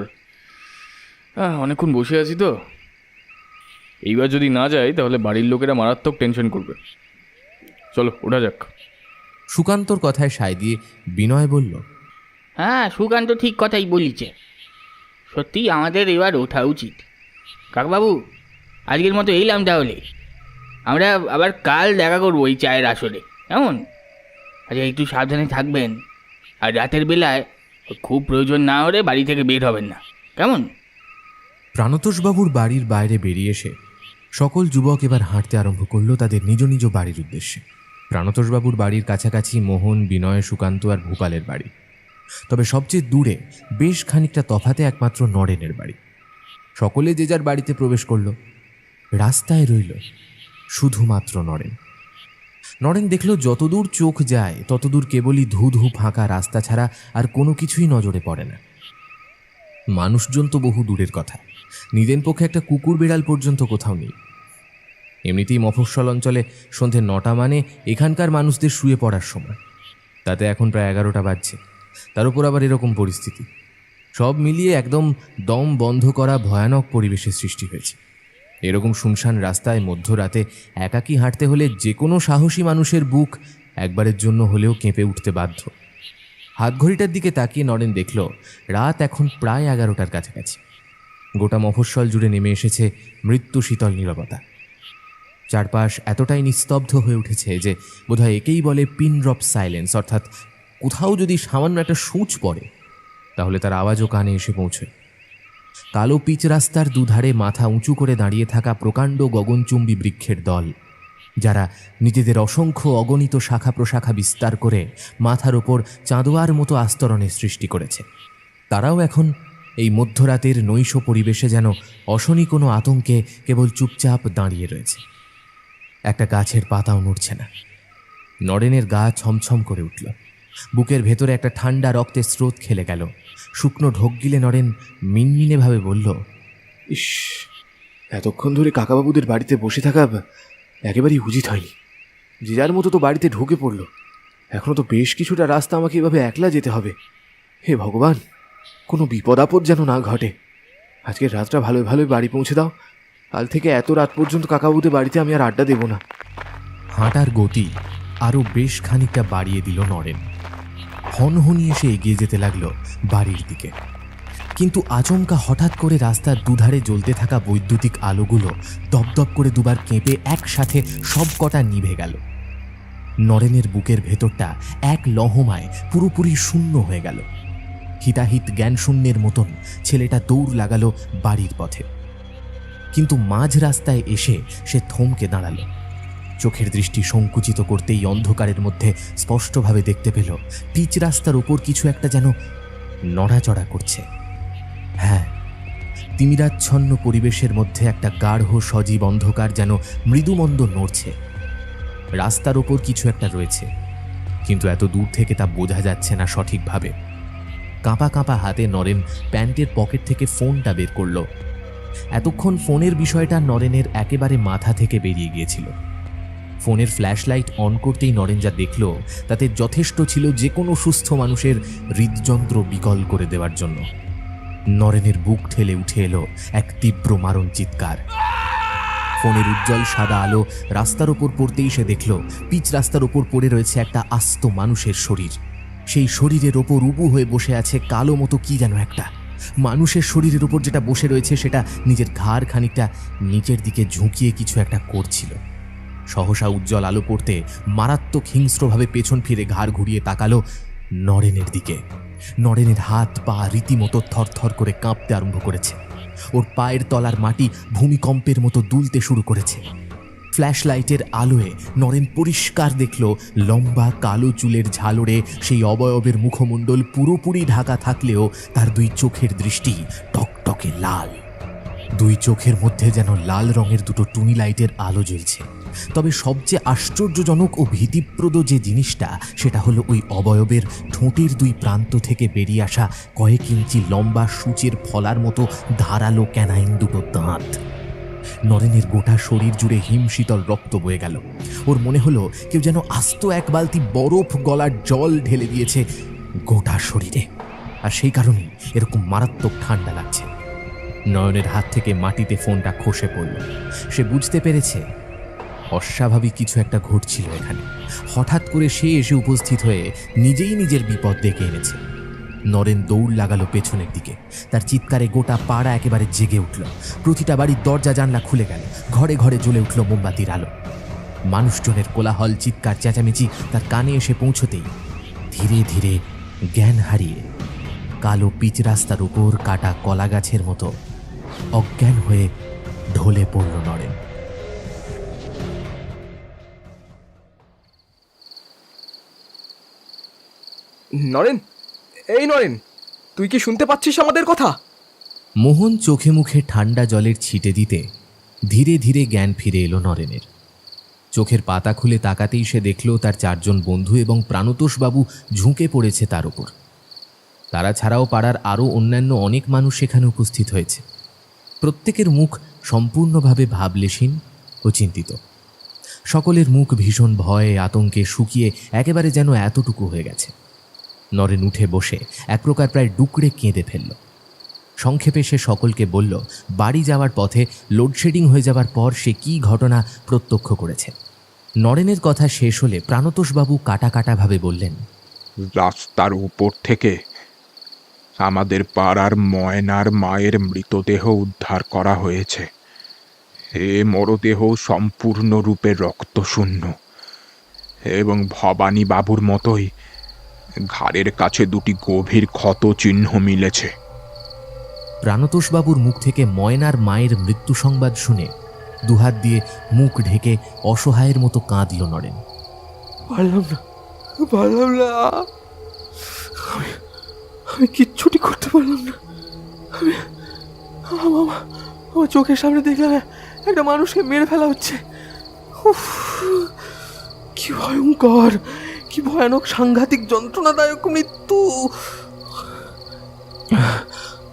অনেকক্ষণ বসে আছি তো, এইবার যদি না যাই তাহলে বাড়ির লোকেরা মারাত্মক টেনশন করবে। চলো ওঠা যাক। সুকান্তর কথায় সায় দিয়ে বিনয় বলল, হ্যাঁ, সুকান্ত ঠিক কথাই বলিছে। সত্যি আমাদের এবার ওঠা উচিত। কাকবাবু, আজকের মতো এলাম তাহলে। আমরা আবার কাল দেখা করবো এই চায়ের আসরে, কেমন? আচ্ছা, একটু সাবধানে থাকবেন, আর রাতের বেলায় খুব প্রয়োজন না হলে বাড়ি থেকে বের হবেন না, কেমন? প্রাণতোষবাবুর বাড়ির বাইরে বেরিয়ে এসে সকল যুবক এবার হাঁটতে আরম্ভ করলো তাদের নিজ নিজ বাড়ির উদ্দেশ্যে। প্রাণতোষবাবুর বাড়ির কাছাকাছি মোহন, বিনয়, সুকান্ত আর ভূপালের বাড়ি। তবে সবচেয়ে দূরে বেশ খানিকটা তফাতে একমাত্র নরেনের বাড়ি। সকলে যে যার বাড়িতে প্রবেশ করল। রাস্তায় রইল শুধুমাত্র নরেন। নরেন দেখল যতদূর চোখ যায় ততদূর কেবলই ধু ধু ফাঁকা রাস্তা ছাড়া আর কোনো কিছুই নজরে পড়ে না। মানুষজন তো বহু দূরের কথা, নিজের পক্ষে একটা কুকুর বিড়াল পর্যন্ত কোথাও নেই। এমনিতেই মফস্বল অঞ্চলে সন্ধে 9টা মানে এখানকার মানুষদের শুয়ে পড়ার সময়। তাতে এখন প্রায় 11টা বাজছে। তার উপর আবার এরকম পরিস্থিতি। সব মিলিয়ে একদম দম বন্ধ করা ভয়ানক পরিবেশের সৃষ্টি হয়েছে। এরকম শুনশান রাস্তায় মধ্যরাতে একাকী হাঁটতে হলে যে কোনো সাহসী মানুষের বুক একবারের জন্য হলেও কেঁপে উঠতে বাধ্য। হাতঘড়িটার দিকে তাকিয়ে নরেন দেখল রাত এখন প্রায় 11টার কাছাকাছি। গোটা মফস্বল জুড়ে নেমে এসেছে মৃত্যু শীতল নীরবতা। চারপাশ এতটাই নিস্তব্ধ হয়ে উঠেছে যে বোধহয় একেই বলে পিন ড্রপ সাইলেন্স, অর্থাৎ কোথাও যদি সামান্য একটা সূচ পড়ে তাহলে তার আওয়াজও কানে এসে পৌঁছয়। কালো পিচ রাস্তার দুধারে মাথা উঁচু করে দাঁড়িয়ে থাকা প্রকাণ্ড গগনচুম্বী বৃক্ষের দল, যারা নিজেদের অসংখ্য অগণিত শাখা প্রশাখা বিস্তার করে মাথার ওপর চাঁদোয়ার মতো আস্তরণের সৃষ্টি করেছে, তারাও এখন এই মধ্যরাতের নৈশ পরিবেশে যেন অশনি কোনো আতঙ্কে কেবল চুপচাপ দাঁড়িয়ে রয়েছে। একটা গাছের পাতাও নড়ছে না। নরেনের গা ছমছম করে উঠল। বুকের ভেতরে একটা ঠান্ডা রক্তের স্রোত খেলে গেল। শুকনো ঢোক গিলে নরেন মিনমিনেভাবে বলল, ইস, এতক্ষণ ধরে কাকাবাবুদের বাড়িতে বসে থাকা একেবারেই উচিত হয়নি। যে যার মতো তো বাড়িতে ঢুকে পড়ল। এখনও তো বেশ কিছুটা রাস্তা আমাকে এভাবে একলা যেতে হবে। হে ভগবান, কোনো বিপদ আপদ যেন না ঘটে। আজকের রাতটা ভালোই ভালোই বাড়ি পৌঁছে দাও। কাল থেকে এত রাত পর্যন্ত কাকাবাবুদের বাড়িতে আমি আর আড্ডা দেব না। হাঁটার গতি আরও বেশ খানিকটা বাড়িয়ে দিল নরেন। হনহনিয়ে সে এগিয়ে যেতে লাগলো বাড়ির দিকে। কিন্তু আচমকা হঠাৎ করে রাস্তার দুধারে জ্বলতে থাকা বৈদ্যুতিক আলোগুলো দপদপ করে দুবার কেঁপে একসাথে সব কটা নিভে গেল। নরেনের বুকের ভেতরটা এক লহমায় পুরোপুরি শূন্য হয়ে গেল। হিতাহিত জ্ঞান শূন্যের মতন ছেলেটা দৌড় লাগালো বাড়ির পথে। কিন্তু মাঝ রাস্তায় এসে সে থমকে দাঁড়ালো। চোখের দৃষ্টি সংকুচিত করতেই অন্ধকারের মধ্যে স্পষ্টভাবে দেখতে পেল পিচ রাস্তার উপর কিছু একটা যেন নড়াচড়া করছে। হ্যাঁ, তিমিরাচ্ছন্ন পরিবেশের মধ্যে একটা গাঢ় সজীব অন্ধকার যেন মৃদুমন্দ নড়ছে। রাস্তার ওপর কিছু একটা রয়েছে, কিন্তু এত দূর থেকে তা বোঝা যাচ্ছে না সঠিকভাবে। কাঁপা কাঁপা হাতে নরেন প্যান্টের পকেট থেকে ফোনটা বের করল। এতক্ষণ ফোনের বিষয়টা নরেনের একেবারে মাথা থেকে বেরিয়ে গিয়েছিল। ফোনের ফ্ল্যাশ লাইট অন করতেই নরেন যা দেখল তাতে যথেষ্ট ছিল যে কোনো সুস্থ মানুষের হৃদযন্ত্র বিকল করে দেওয়ার জন্য। নরেনের বুক ঠেলে উঠে এলো এক তীব্র মারণ চিৎকার। ফোনের উজ্জ্বল সাদা আলো রাস্তার ওপর পড়তেই সে দেখল পিচ রাস্তার ওপর পড়ে রয়েছে একটা আস্ত মানুষের শরীর। সেই শরীরের ওপর উবু হয়ে বসে আছে কালো মতো কি যেন একটা। মানুষের শরীরের ওপর যেটা বসে রয়েছে সেটা নিজের ঘাড় খানিকটা নিচের দিকে ঝুঁকিয়ে কিছু একটা করছিল। সহসা উজ্জ্বল আলো পড়তে মারাত্মক হিংস্রভাবে পেছন ফিরে ঘাড় ঘুরিয়ে তাকালো নরেনের দিকে। নরেনের হাত পা রীতিমতো থরথর করে কাঁপতে আরম্ভ করেছে। ওর পায়ের তলার মাটি ভূমিকম্পের মতো দুলতে শুরু করেছে। ফ্ল্যাশ লাইটের আলোয় নরেন পরিষ্কার দেখল লম্বা কালো চুলের ঝালরে সেই অবয়বের মুখমণ্ডল পুরোপুরি ঢাকা থাকলেও তার দুই চোখের দৃষ্টি টকটকে লাল। দুই চোখের মধ্যে যেন লাল রঙের দুটো টুনি লাইটের আলো জ্বলছে। তবে সবচেয়ে আশ্চর্যজনক ও ভীতিপ্রদ যে জিনিসটা সেটা হলো ওই অবয়বের ঠোঁটের দুই প্রান্ত থেকে বেরিয়ে আসা কয়েক ইঞ্চি লম্বা সূচের ফলার মতো ধারালো ক্যানাইন দুটো দাঁত। নরেনের গোটা শরীর জুড়ে হিমশীতল রক্ত বয়ে গেল। ওর মনে হলো কেউ যেন আস্ত এক বালতি বরফ গলার জল ঢেলে দিয়েছে গোটা শরীরে, আর সেই কারণেই এরকম মারাত্মক ঠান্ডা লাগছে। নয়নের হাত থেকে মাটিতে ফোনটা খসে পড়ল। সে বুঝতে পেরেছে অস্বাভাবিক কিছু একটা ঘটছিল এখানে। হঠাৎ করে সে এসে উপস্থিত হয়ে নিজেই নিজের বিপদ ডেকে এনেছে। নরেন দৌড় লাগালো পেছনের দিকে। তার চিৎকারে গোটা পাড়া একেবারে জেগে উঠল। প্রতিটা বাড়ির দরজা জানলা খুলে গেল। ঘরে ঘরে জ্বলে উঠল মোমবাতির আলো। মানুষজনের কোলাহল, চিৎকার, চেঁচামেচি তার কানে এসে পৌঁছতেই ধীরে ধীরে জ্ঞান হারিয়ে কালো পিচ রাস্তার উপর কাটা কলা গাছের মতো অজ্ঞান হয়ে ঢলে পড়ল নরেন। নরেন, এই নরেন, তুই কি শুনতে পাচ্ছিস আমাদের কথা? মোহন চোখে মুখে ঠান্ডা জলের ছিটে দিতে ধীরে ধীরে জ্ঞান ফিরে এলো নরেনের। চোখের পাতা খুলে তাকাতেই সে দেখল তার চারজন বন্ধু এবং প্রাণতোষবাবু ঝুঁকে পড়েছে তার উপর। তারা ছাড়াও পাড়ার আরও অন্যান্য অনেক মানুষ সেখানে উপস্থিত হয়েছে। প্রত্যেকের মুখ সম্পূর্ণভাবে ভাবলেশীন ও চিন্তিত। সকলের মুখ ভীষণ ভয়ে আতঙ্কে শুকিয়ে একেবারে যেন এতটুকু হয়ে গেছে। নরেন উঠে বসে এক প্রকার প্রায় ডুকরে কেঁদে ফেলল। সংক্ষেপে সে সকলকে বলল বাড়ি যাওয়ার পথে লোডশেডিং হয়ে যাওয়ার পর সে কী ঘটনা প্রত্যক্ষ করেছে। নরেনের কথা শেষ হলে প্রাণতোষবাবু কাটা কাটাভাবে বললেন, রাস্তার উপর থেকে আমাদের পাড়ার ময়নার মায়ের মৃতদেহ উদ্ধার করা হয়েছে। এ মরদেহ সম্পূর্ণরূপে রক্তশূন্য এবং ভবানী বাবুর মতোই ঘাড়ের কাছে দুটি গভীর ক্ষত চিহ্ন মিলেছে। প্রাণতোষবাবুর মুখ থেকে ময়নার মায়ের মৃত্যু সংবাদ শুনে দুহাত দিয়ে মুখ ঢেকে অসহায়ের মতো কাঁদল নরেন। পারলাম না, আমি কিচ্ছুটি করতে পারলাম না। আমার চোখের সামনে দেখলাম একটা মানুষকে মেরে ফেলা হচ্ছে। উফ, কি ভয়ঙ্কর, কি ভয়ানক, সাংঘাতিক, যন্ত্রণাদায়ক মৃত্যু।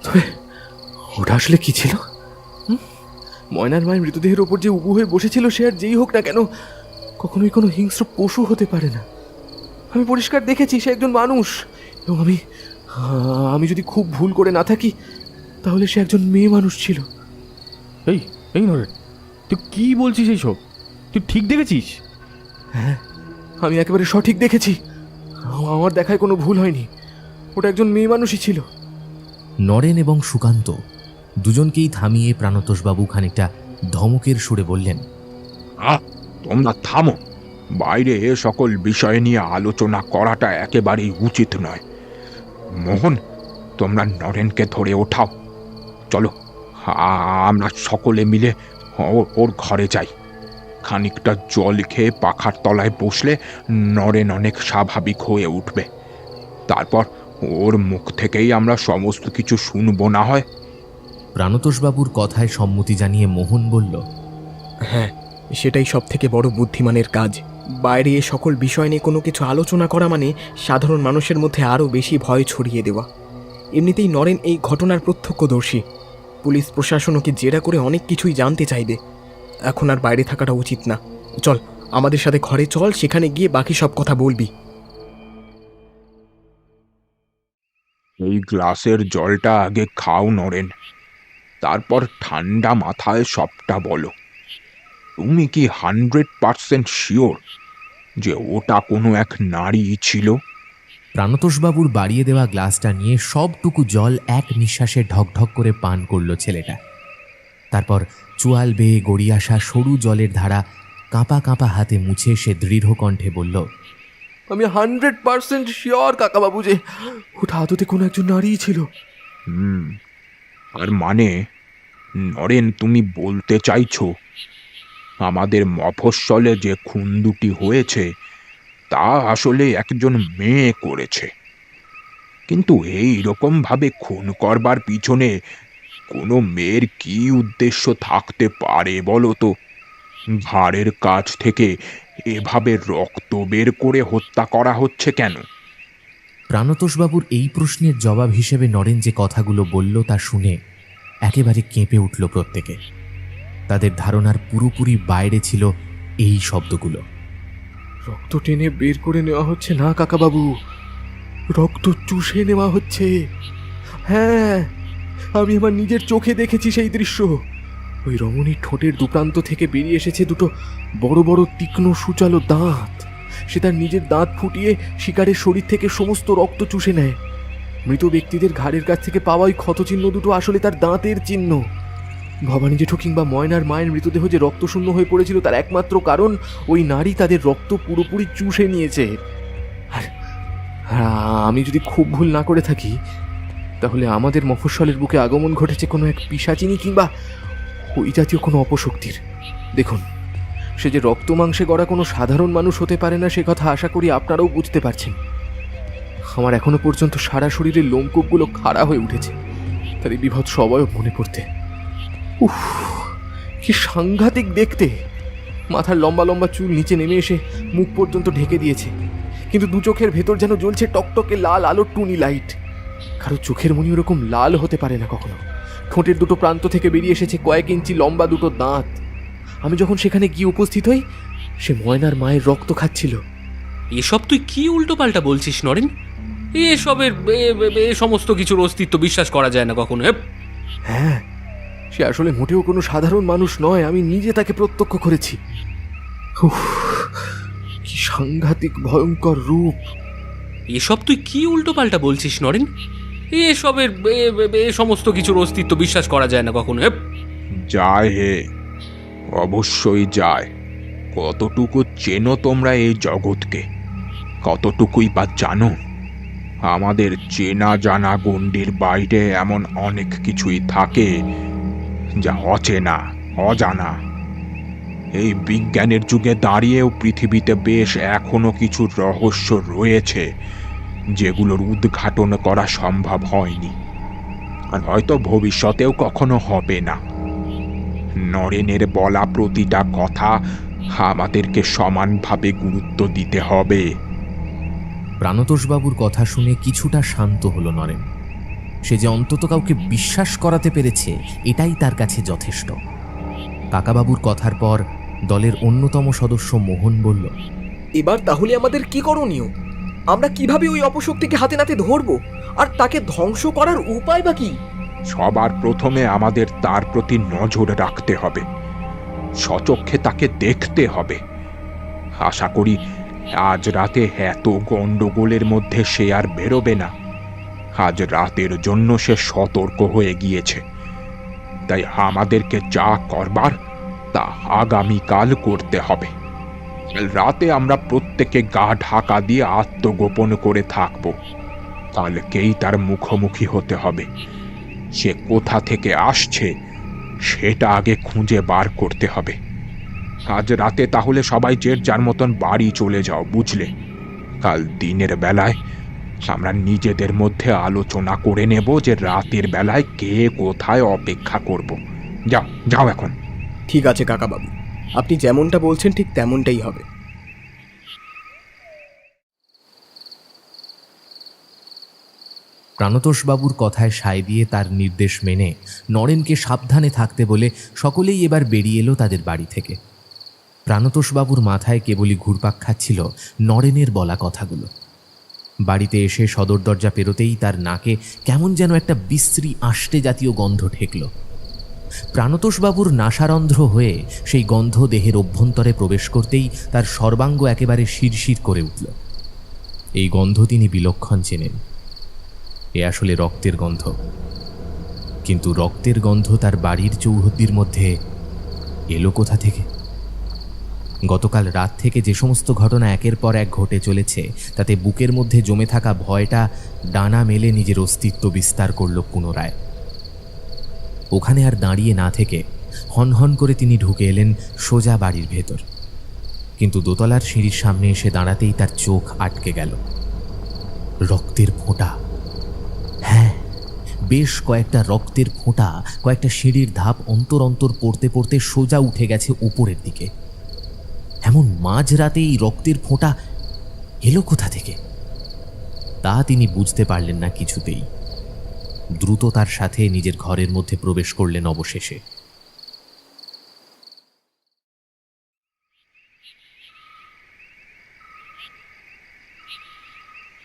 তবে ওটা আসলে কি ছিল? ময়নার মায়ের মৃতদেহের ওপর যে উবু হয়ে বসেছিল সে আর যেই হোক না কেন কখনোই কোনো হিংস্র পশু হতে পারে না। আমি পরিষ্কার দেখেছি সে একজন মানুষ, এবং আমি যদি খুব ভুল করে না থাকি তাহলে সে একজন মেয়ে মানুষ ছিল। এই নরেন, তুই কি বলছিস এইসব? তুই ঠিক দেখেছিস? হ্যাঁ, আমি একেবারে সঠিক দেখেছি। আমার দেখায় কোনো ভুল হয়নি। ওটা একজন মেয়ে মানুষই ছিল। নরেন এবং সুকান্ত দুজনকেই থামিয়ে প্রাণতোষবাবু খানিকটা ধমকের সুরে বললেন, তোমরা থামো। বাইরে এ সকল বিষয় নিয়ে আলোচনা করাটা একেবারেই উচিত নয়। মোহন, তোমরা নরেনকে ধরে ওঠাও। চলো, আমরা সকলে মিলে ওর ঘরে যাই। খানিকটা জল খেয়ে পাখার তলায় বসলে নরেন অনেক স্বাভাবিক হয়ে উঠবে। তারপর ওর মুখ থেকেই আমরা সমস্ত কিছু শুনবো না হয়। প্রাণতোষবাবুর কথায় সম্মতি জানিয়ে মোহন বলল, হ্যাঁ, সেটাই সব থেকে বড় বুদ্ধিমানের কাজ। বাইরে এ সকল বিষয় নিয়ে কোনো কিছু আলোচনা করা মানে সাধারণ মানুষের মধ্যে আরও বেশি ভয় ছড়িয়ে দেওয়া। এমনিতেই নরেন এই ঘটনার প্রত্যক্ষদর্শী। পুলিশ প্রশাসন ওকে জেরা করে অনেক কিছুই জানতে চাইবে। এখন আর বাইরে থাকাটা উচিত না। চল, আমাদের সাথে ঘরে চল, সেখানে গিয়ে বাকি সব কথা বলবি। এই গ্লাসের জলটা আগে খাও নরেন, তারপর ঠান্ডা মাথায় সবটা বলো। তুমি কি 100% শিওর যে ওটা কোনো এক নারী ছিল? প্রাণতোষবাবুর বাড়িয়ে দেওয়া গ্লাসটা নিয়ে সবটুকু জল এক নিঃশ্বাসে ঢকঢক করে পান করল ছেলেটা। তারপর চোয়াল বেয়ে গড়িয়ে আসা সরু জলের ধারা কাঁপা কাঁপা হাতে মুছে সে দৃঢ় কণ্ঠে বলল, আমি 100% শিওর কাকাবাবু যে ওটা আদতে কোনো একজন নারীই ছিল। আর মানে নরেন, তুমি বলতে চাইছো আমাদের মফস্বলে যে খুন দুটি হয়েছে তা আসলে একজন মেয়ে করেছে? কিন্তু এই রকম ভাবে খুন করবার পিছনে কোনো মেয়ের কি উদ্দেশ্য থাকতে পারে বলো তো? ঘাড়ের কাছ থেকে এভাবে রক্ত বের করে হত্যা করা হচ্ছে কেন? প্রাণতোষবাবুর এই প্রশ্নের জবাব হিসেবে নরেন যে কথাগুলো বলল তা শুনে একেবারে কেঁপে উঠল প্রত্যেকে। তাদের ধারণার পুরোপুরি বাইরে ছিল এই শব্দগুলো। রক্ত টেনে বের করে নেওয়া হচ্ছে না কাকাবাবু, রক্ত চুষে নেওয়া হচ্ছে। হ্যাঁ, আমি আমার নিজের চোখে দেখেছি সেই দৃশ্য। ওই রমণীর ঠোঁটের দুপ্রান্ত থেকে বেরিয়ে এসেছে দুটো বড় বড় তীক্ষ্ণ সূচালো দাঁত। সে তার নিজের দাঁত ফুটিয়ে শিকারের শরীর থেকে সমস্ত রক্ত চুষে নেয়। মৃত ব্যক্তিদের ঘাড়ের কাছ থেকে পাওয়া ওই ক্ষতচিহ্ন দুটো আসলে তার দাঁতের চিহ্ন। ভবানী জেঠু কিংবা ময়নার মায়ের মৃতদেহ যে রক্তশূন্য হয়ে পড়েছিল তার একমাত্র কারণ ওই নারী তাদের রক্ত পুরোপুরি চুষে নিয়েছে। আর আমি যদি খুব ভুল না করে থাকি, তাহলে আমাদের মফস্বলের বুকে আগমন ঘটেছে কোনো এক পিশাচিনী কিংবা ওই জাতীয় কোনো অপশক্তির। দেখুন, সে যে রক্ত মাংসে গড়া কোনো সাধারণ মানুষ হতে পারে না সে কথা আশা করি আপনারাও বুঝতে পারছেন। আমার এখনো পর্যন্ত সারা শরীরের লোমকূপগুলো খাড়া হয়ে উঠেছে তার এই বিভৎস অবয়ব মনে করতে। উফ, কি সাংঘাতিক দেখতে! মাথার লম্বা লম্বা চুল নিচে নেমে এসে মুখ পর্যন্ত ঢেকে দিয়েছে, কিন্তু দু চোখের ভেতর যেন জ্বলছে টকটকে লাল আলো টুনি লাইট। কারো চোখের মনি ওরকম লাল হতে পারে না কখনো। ঠোঁটের দুটো প্রান্ত থেকে বেরিয়ে এসেছে কয়েক ইঞ্চি লম্বা দুটো দাঁত। আমি যখন সেখানে গিয়ে উপস্থিত হই, সে ময়নার মায়ের রক্ত খাচ্ছিল। এসব তুই কি উল্টোপাল্টা বলছিস নরেন? এসবের এ সমস্ত কিছুর অস্তিত্ব বিশ্বাস করা যায় না কখনো। হ্যাঁ, সে আসলে মোটেও কোনো সাধারণ মানুষ নয়, আমি নিজে তাকে প্রত্যক্ষ করেছি। উফ, কি সাংঘাতিক ভয়ঙ্কর রূপ! এসব তুই কি উল্টোপাল্টা বলছিস নরেন? এসবের এ সমস্ত কিছুর অস্তিত্ব বিশ্বাস করা যায় না কখনো। যায় হে, অবশ্যই যায়। কতটুকু চেনো তোমরা এই জগৎকে? কতটুকুই বা জানো? আমাদের চেনা জানা গণ্ডির বাইরে এমন অনেক কিছুই থাকে যা অচেনা, অজানা। এই বিজ্ঞানের যুগে দাঁড়িয়েও পৃথিবীতে বেশ এখনো কিছু রহস্য রয়েছে যেগুলোর উদ্ঘাটন করা সম্ভব হয়নি, আর হয়তো ভবিষ্যতেও কখনো হবে না। নরেনের বলা প্রতিটা কথা আমাদেরকে সমানভাবে গুরুত্ব দিতে হবে। প্রাণতোষবাবুর কথা শুনে কিছুটা শান্ত হলো নরেন। সে যে অন্তত কাউকে বিশ্বাস করাতে পেরেছে এটাই তার কাছে যথেষ্ট। কাকাবাবুর কথার পর দলের অন্যতম সদস্য মোহন বলল, এবার তাহলে আমাদের কি করণীয়? আমরা কিভাবে ওই অপশক্তিকে হাতে নাতে ধরবো, আর তাকে ধ্বংস করার উপায় বা কি? সবার প্রথমে আমাদের তার প্রতি নজর রাখতে হবে, সচক্ষে তাকে দেখতে হবে। আশা করি আজ রাতে এত গন্ডগোলের মধ্যে সে আর বেরোবে না। আজ রাতের জন্য সে সতর্ক হয়ে গিয়েছে, তাই আমাদেরকে যা করবার তা আগামীকাল করতে হবে। কাল রাতে আমরা প্রত্যেকে গা ঢাকা দিয়ে আত্মগোপন করে থাকব। কালকেই তার মুখোমুখি হতে হবে। সে কোথা থেকে আসছে সেটা আগে খুঁজে বার করতে হবে। আজ রাতে তাহলে সবাই যে যার মতন বাড়ি চলে যাও, বুঝলে? কাল দিনের বেলায় আমরা নিজেদের মধ্যে আলোচনা করে নেব যে রাতের বেলায় কে কোথায় অপেক্ষা করব। যাও যাও এখন। ঠিক আছে কাকাবাবু, আপনি যেমনটা বলছেন ঠিক তেমনটাই হবে। প্রাণতোষবাবুর কথায় সায় দিয়ে তার নির্দেশ মেনে নরেনকে সাবধানে থাকতে বলে সকলেই এবার বেরিয়ে এলো তাদের বাড়ি থেকে। প্রাণতোষবাবুর মাথায় কেবলই ঘুরপাক খাচ্ছিল নরেনের বলা কথাগুলো। বাড়িতে এসে সদর দরজা পেরোতেই তার নাকে কেমন যেন একটা বিশ্রী আষ্টে জাতীয় গন্ধ ঠেকল। প্রাণতোষবাবুর নাসারন্ধ্র হয়ে সেই গন্ধ দেহের অভ্যন্তরে প্রবেশ করতেই তার সর্বাঙ্গ একেবারে শিরশির করে উঠল। এই গন্ধ তিনি বিলক্ষণ চেনেন। এ আসলে রক্তের গন্ধ, কিন্তু রক্তের গন্ধ তার বাড়ির চৌহদ্দির মধ্যে এলো কোথা থেকে? গতকাল রাত থেকে যে সমস্ত ঘটনা একের পর এক ঘটে চলেছে তাতে বুকের মধ্যে জমে থাকা ভয়টা ডানা মেলে নিজের অস্তিত্ব বিস্তার করল পুনরায়। ওখানে আর দাঁড়িয়ে না থেকে হনহন করে তিনি ঢুকে এলেন সোজা বাড়ির ভেতর। কিন্তু দোতলার সিঁড়ির সামনে এসে দাঁড়াতেই তার চোখ আটকে গেল। রক্তের ফোঁটা, হ্যাঁ, বেশ কয়েকটা রক্তের ফোঁটা কয়েকটা সিঁড়ির ধাপ অন্তর অন্তর পড়তে পড়তে সোজা উঠে গেছে উপরের দিকে। এমন মাঝরাতে এই রক্তের ফোঁটা এলো কোথা থেকে তা তিনি বুঝতে পারলেন না কিছুতেই। দ্রুততার সাথে নিজের ঘরের মধ্যে প্রবেশ করলেন অবশেষে।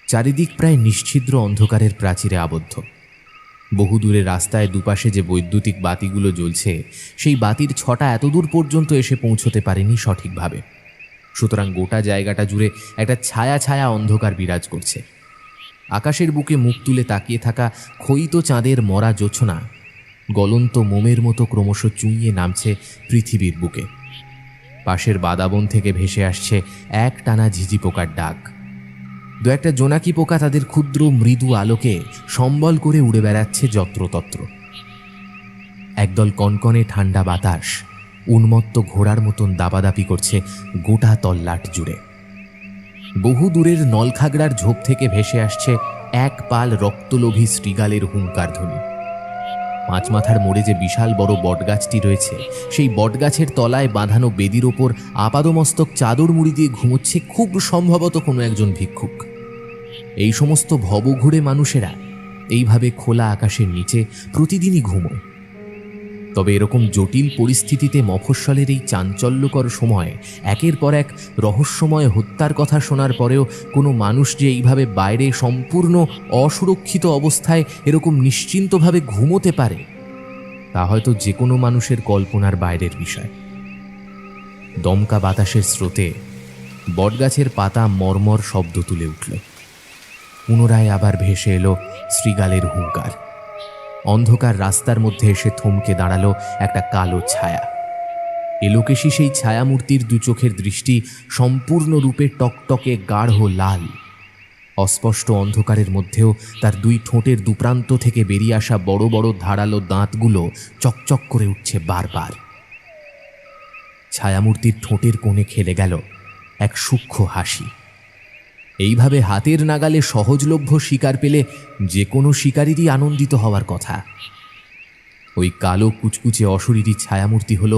চারিদিক প্রায় নিশ্ছিদ্র অন্ধকারের প্রাচীরে আবদ্ধ। বহুদূরে রাস্তায় দুপাশে যে বৈদ্যুতিক বাতিগুলো জ্বলছে সেই বাতির ছটা এতদূর পর্যন্ত এসে পৌঁছতে পারেনি সঠিকভাবে। সুতরাং গোটা জায়গাটা জুড়ে একটা ছায়া ছায়া অন্ধকার বিরাজ করছে। আকাশের বুকে মুখ তুলে তাকিয়ে থাকা ক্ষয়িত চাঁদের মরা জোছনা গলন্ত মোমের মতো ক্রমশ চুইয়ে নামছে পৃথিবীর বুকে। পাশের বাদাবন থেকে ভেসে আসছে এক টানা ঝিঝি পোকার ডাক। দু একটা জোনাকি পোকা তাদের ক্ষুদ্র মৃদু আলোকে সম্বল করে উড়ে বেড়াচ্ছে যত্রতত্র। একদল কনকনে ঠান্ডা বাতাস উন্মত্ত ঘোড়ার মতন দাপাদাপি করছে গোটা তল্লাট জুড়ে। বহু দূরের নলখাগড়ার ঝোপ থেকে ভেসে আসছে এক পাল রক্তলোভী শ্রীগালের হুঙ্কার ধ্বনি। পাঁচ মাথার মোড়ে যে বিশাল বড় বটগাছটি রয়েছে সেই বটগাছের তলায় বাঁধানো বেদির ওপর আপাদমস্তক চাদর মুড়ি দিয়ে ঘুমোচ্ছে খুব সম্ভবত কোনো একজন ভিক্ষুক। এই সমস্ত ভবঘুরে মানুষেরা এইভাবে খোলা আকাশের নিচে প্রতিদিনই ঘুমোয়। তবে এরকম জটিল পরিস্থিতিতে মফস্বলের এই চাঞ্চল্যকর সময় একের পর এক রহস্যময় হত্যার কথা শোনার পরেও কোনো মানুষ যে এইভাবে বাইরে সম্পূর্ণ অসুরক্ষিত অবস্থায় এরকম নিশ্চিন্তভাবে ঘুমোতে পারে তা হয়তো যে কোনো মানুষের কল্পনার বাইরের বিষয়। দমকা বাতাসের স্রোতে বটগাছের পাতা মর্মর শব্দ তুলে উঠল। পুনরায় আবার ভেসে এলো শ্রীগালের হুঙ্কার। অন্ধকার রাস্তার মধ্যে এসে থমকে দাঁড়ালো একটা কালো ছায়া। এলোকেশী সেই ছায়ামূর্তির দু চোখের দৃষ্টি সম্পূর্ণরূপে টকটকে গাঢ় লাল। অস্পষ্ট অন্ধকারের মধ্যেও তার দুই ঠোঁটের দুপ্রান্ত থেকে বেরিয়ে আসা বড় বড় ধারালো দাঁতগুলো চকচক করে উঠছে বারবার। ছায়ামূর্তির ঠোঁটের কোণে খেলে গেল এক সূক্ষ্ম হাসি। এইভাবে হাতের নাগালে সহজলভ্য শিকার পেলে যে কোনো শিকারীরই আনন্দিত হওয়ার কথা। ওই কালো কুচকুচে অশরীরী ছায়ামূর্তি হল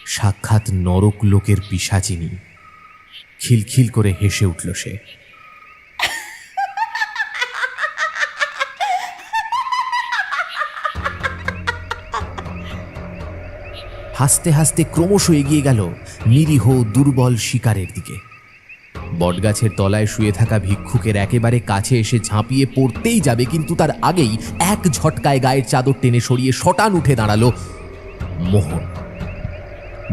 সাক্ষাৎ নরক লোকের পিশাচিনী। খিলখিল করে হেসে উঠল সে। হাসতে হাসতে ক্রমশ এগিয়ে গেল নিরীহ দুর্বল শিকারের দিকে। বটগাছের তলায় শুয়ে থাকা ভিক্ষুকের একেবারে কাছে এসে ঝাঁপিয়ে পড়তেই যাবে, কিন্তু তার আগেই এক ঝটকায় গায়ের চাদর টেনে সরিয়ে শটান উঠে দাঁড়ালো মোহন।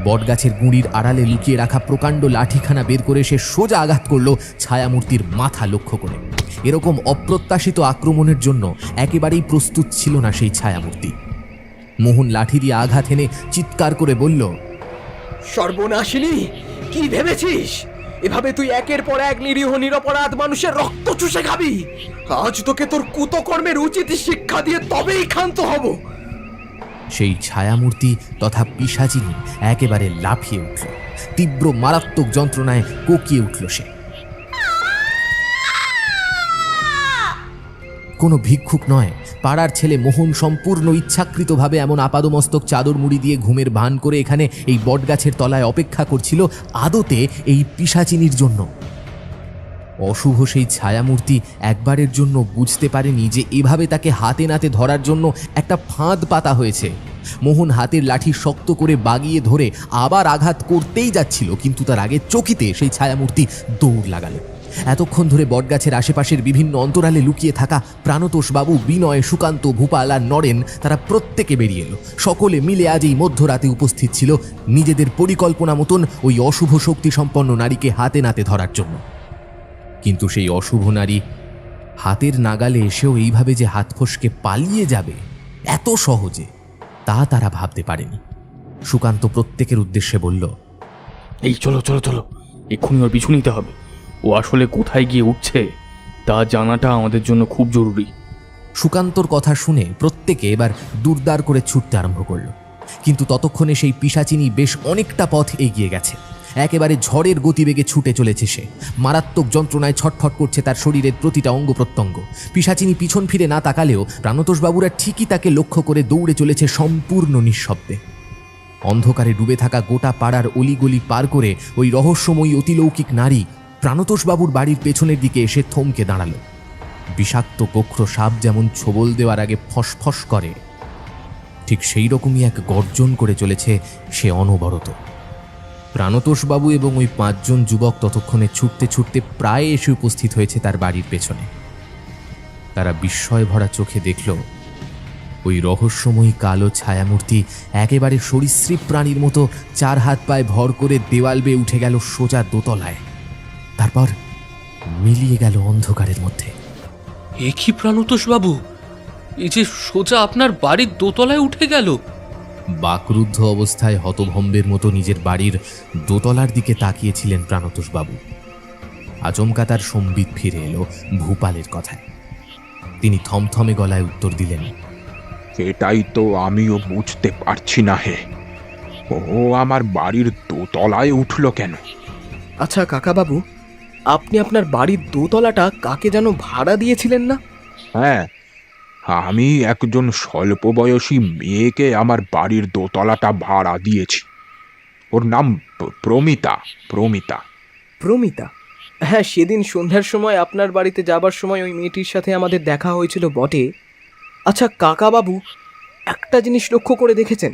বটগাছের গুঁড়ির আড়ালে লুকিয়ে রাখা প্রকাণ্ড লাঠিখানা বের করে সে সোজা আঘাত করল ছায়ামূর্তির মাথা লক্ষ্য করে। এরকম অপ্রত্যাশিত আক্রমণের জন্য একেবারেই প্রস্তুত ছিল না সেই ছায়ামূর্তি। মোহন লাঠি দিয়ে আঘাত এনে চিৎকার করে বলল, সর্বনাশিনী, কি ভেবেছিস এভাবে তুই একের পর এক নিরীহ নিরপরাধ মানুষের রক্ত চুষে খাবি? আজ তোকে তোর কুতকর্মের উচিত শিক্ষা দিয়ে তবেই ক্ষান্ত হব। সেই ছায়ামূর্তি তথা পিশাচিনী একেবারে লাফিয়ে উঠল। তীব্র মারাত্মক যন্ত্রণায় কোকিয়ে উঠল সে। কোনো ভিক্ষুক নয়, পাড়ার ছেলে মোহন সম্পূর্ণ ইচ্ছাকৃতভাবে এমন আপাদমস্তক চাদর মুড়ি দিয়ে ঘুমের ভান করে এখানে এই বটগাছের তলায় অপেক্ষা করছিল আদতে এই পিশাচিনীর জন্য। অশুভ সেই ছায়ামূর্তি একবারের জন্য বুঝতে পারেনি যে এভাবে তাকে হাতে নাতে ধরার জন্য একটা ফাঁদ পাতা হয়েছে। মোহন হাতের লাঠি শক্ত করে বাগিয়ে ধরে আবার আঘাত করতেই যাচ্ছিল, কিন্তু তার আগে চকিতে সেই ছায়ামূর্তি দৌড় লাগালো। এতক্ষণ ধরে বটগাছের আশেপাশের বিভিন্ন অন্তরালে লুকিয়ে থাকা প্রাণতোষবাবু, বিনয়, সুকান্ত, ভূপাল আর নরেন তারা প্রত্যেকে বেরিয়ে এলো। সকলে মিলে আজ এই মধ্যরাতে উপস্থিত ছিল নিজেদের পরিকল্পনা মতন ওই অশুভ শক্তি সম্পন্ন নারীকে হাতে নাতে ধরার জন্য। কিন্তু সেই অশুভ নারী হাতের নাগালে এসেও এইভাবে যে হাত ফসকে পালিয়ে যাবে এত সহজে, তা তারা ভাবতে পারেনি। সুকান্ত প্রত্যেকের উদ্দেশ্যে বলল, এই চলো চলো চলো, এক্ষুনি ওর পিছু নিতে হবে। ও আসলে কোথায় গিয়ে উঠছে তা জানাটা আমাদের জন্য খুব জরুরি। সুকান্তর কথা শুনে প্রত্যেকে এবার দুরদার করে ছুটতে আরম্ভ করল। কিন্তু ততক্ষণে সেই পিশাচিনী বেশ অনেকটা পথ এগিয়ে গেছে। একেবারে ঝড়ের গতিবেগে ছুটে চলেছে সে। মারাত্মক যন্ত্রণায় ছটফট করছে তার শরীরের প্রতিটা অঙ্গ প্রত্যঙ্গ। পিশাচিনী পিছন ফিরে না তাকালেও প্রাণতোষবাবুরা ঠিকই তাকে লক্ষ্য করে দৌড়ে চলেছে সম্পূর্ণ নিঃশব্দে। অন্ধকারে ডুবে থাকা গোটা পাড়ার অলিগলি পার করে ওই রহস্যময়ী অতিলৌকিক নারী প্রাণতোষবাবুর বাড়ির পেছনের দিকে এসে থমকে দাঁড়ালো। বিষাক্ত গোখ্র সাপ যেমন ছোবল দেওয়ার আগে ফসফস করে, ঠিক সেই রকমই এক গর্জন করে চলেছে সে অনবরত। প্রাণতোষবাবু এবং ওই 5 জন যুবক ততক্ষণে ছুটতে ছুটতে প্রায় এসে উপস্থিত হয়েছে তার বাড়ির পেছনে। তারা বিস্ময় ভরা চোখে দেখল ওই রহস্যময়ী কালো ছায়ামূর্তি একেবারে সরীসৃপ প্রাণীর মতো 4 হাত পায়ে ভর করে দেওয়াল বেয়ে উঠে গেল সোজা দোতলায়, তারপর মিলিয়ে গেল অন্ধকারের মধ্যে। এ কি প্রাণতোষবাবু, এই যে সোজা আপনার বাড়ির দোতলায় উঠে গেল! বাকরুদ্ধ অবস্থায় হতভম্বের মতো নিজের বাড়ির দোতলার দিকে তাকিয়েছিলেন প্রাণতোষবাবু। আচমকা তার সম্বিত ফিরে এলো ভূপালের কথায়। তিনি থমথমে গলায় উত্তর দিলেন, এটাই তো আমিও বুঝতে পারছি না হে, ও আমার বাড়ির দোতলায় উঠল কেন? আচ্ছা কাকাবাবু, আপনি আপনার বাড়ির দোতলাটা কাকে যেন ভাড়া দিয়েছিলেন না? হ্যাঁ, আমি একজন স্বল্পবয়সী মেয়েকে আমার বাড়ির দোতলাটা ভাড়া দিয়েছি। ওর নাম প্রমিতা। প্রমিতা প্রমিতা? হ্যাঁ, সেদিন সন্ধ্যার সময় আপনার বাড়িতে যাবার সময় ওই মেয়েটির সাথে আমাদের দেখা হয়েছিল বটে। আচ্ছা কাকাবাবু, একটা জিনিস লক্ষ্য করে দেখেছেন?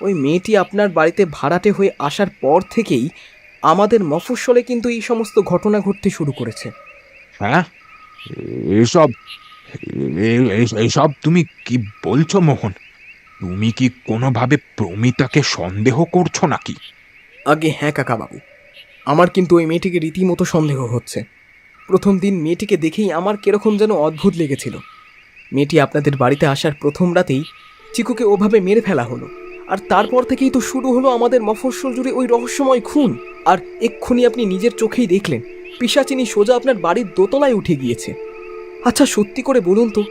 ওই মেয়েটি আপনার বাড়িতে ভাড়াটে হয়ে আসার পর থেকেই আমাদের মফস্বলে কিন্তু এই সমস্ত ঘটনা ঘটতে শুরু করেছে। হ্যাঁ, এসব এসব তুমি কি বলছো মোহন? তুমি কি কোনোভাবে প্রমিতাকে সন্দেহ করছো নাকি? আগে হ্যাঁ কাকাবাবু, আমার কিন্তু ওই মেয়েটিকে রীতিমতো সন্দেহ হচ্ছে। প্রথম দিন মেয়েটিকে দেখেই আমার কিরকম যেন অদ্ভুত লেগেছিল। মেয়েটি আপনাদের বাড়িতে আসার প্রথম রাতেই চিকুকে ওভাবে মেরে ফেলা হলো, আর তারপর থেকেই তো শুরু হলো আমাদের মফস্বল জুড়ে ওই রহস্যময় খুন। আর এক্ষুনি আপনি নিজের চোখেই দেখলেন পিশাচিনী সোজা আপনার বাড়ির দোতলায় উঠে গিয়েছে। আচ্ছা সত্যি করে বলুন তো,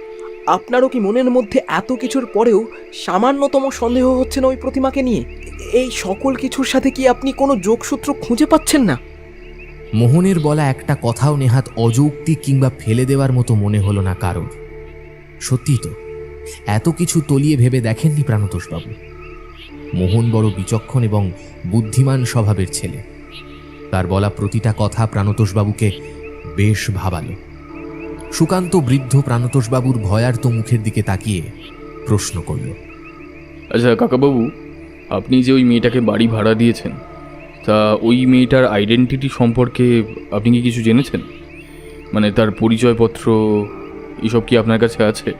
আপনারও কি মনের মধ্যে এত কিছুর পরেও সামান্যতম সন্দেহ হচ্ছে না ওই প্রতিমাকে নিয়ে? এই সকল কিছুর সাথে কি আপনি কোনো যোগসূত্র খুঁজে পাচ্ছেন না? মোহনের বলা একটা কথাও নেহাত অযৌক্তিক কিংবা ফেলে দেওয়ার মতো মনে হলো না কারোর। সত্যি তো, এত কিছু তলিয়ে ভেবে দেখেননি প্রাণতোষবাবু। মোহন বড় বিচক্ষণ এবং বুদ্ধিমান স্বভাবের ছেলে। তার বলা প্রতিটা কথা প্রাণতোষবাবুকে বেশ ভাবালো। সুকান্ত বৃদ্ধ প্রাণতোষবাবুর ভয়ার্ত মুখের দিকে তাকিয়ে প্রশ্ন করল, আচ্ছা কাকাবাবু, আপনি যে ওই মেয়েটাকে বাড়ি ভাড়া দিয়েছেন, তা ওই মেয়েটার আইডেন্টিটি সম্পর্কে আপনি কি কিছু জেনেছেন? মানে তার পরিচয়পত্র এসব কি আপনার কাছে আছে?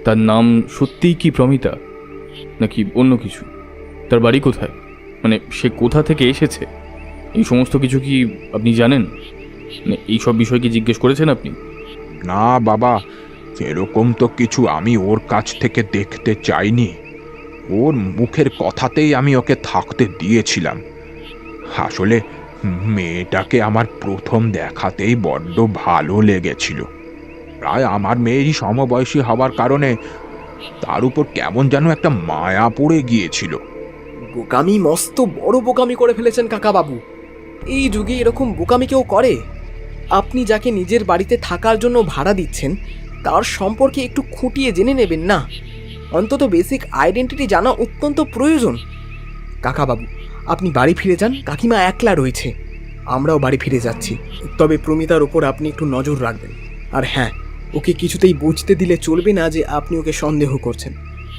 তার নাম সত্যিই কি প্রমিতা নাকি অন্য কিছু? তার বাড়ি কোথায়? মানে সে কোথা থেকে এসেছে এই সমস্ত কিছু কি আপনি জানেন? মানে এই সব বিষয় কি জিজ্ঞেস করেছেন আপনি? না বাবা, এরকম তো কিছু আমি ওর কাছ থেকে দেখতে চাইনি। ওর মুখের কথাতেই আমি ওকে থাকতে দিয়েছিলাম। আসলে মেয়েটাকে আমার প্রথম দেখাতেই বড্ড ভালো লেগেছিল। প্রায় আমার মেয়েরই সমবয়সী হওয়ার কারণে তার উপর কেমন যেন একটা মায়া পড়ে গিয়েছিল। বোকামি, মস্ত বড় বোকামি করে ফেলেছেন কাকাবাবু। এই যুগে এরকম বোকামি কেউ করে? আপনি যাকে নিজের বাড়িতে থাকার জন্য ভাড়া দিচ্ছেন তার সম্পর্কে একটু খুঁটিয়ে জেনে নেবেন না? অন্তত বেসিক আইডেন্টিটি জানা অত্যন্ত প্রয়োজন। কাকাবাবু, আপনি বাড়ি ফিরে যান, কাকিমা একলা রয়েছে। আমরাও বাড়ি ফিরে যাচ্ছি। তবে প্রমিতার ওপর আপনি একটু নজর রাখবেন। আর হ্যাঁ, ওকে কিছুতেই বুঝতে দিলে চলবে না যে আপনি ওকে সন্দেহ করছেন।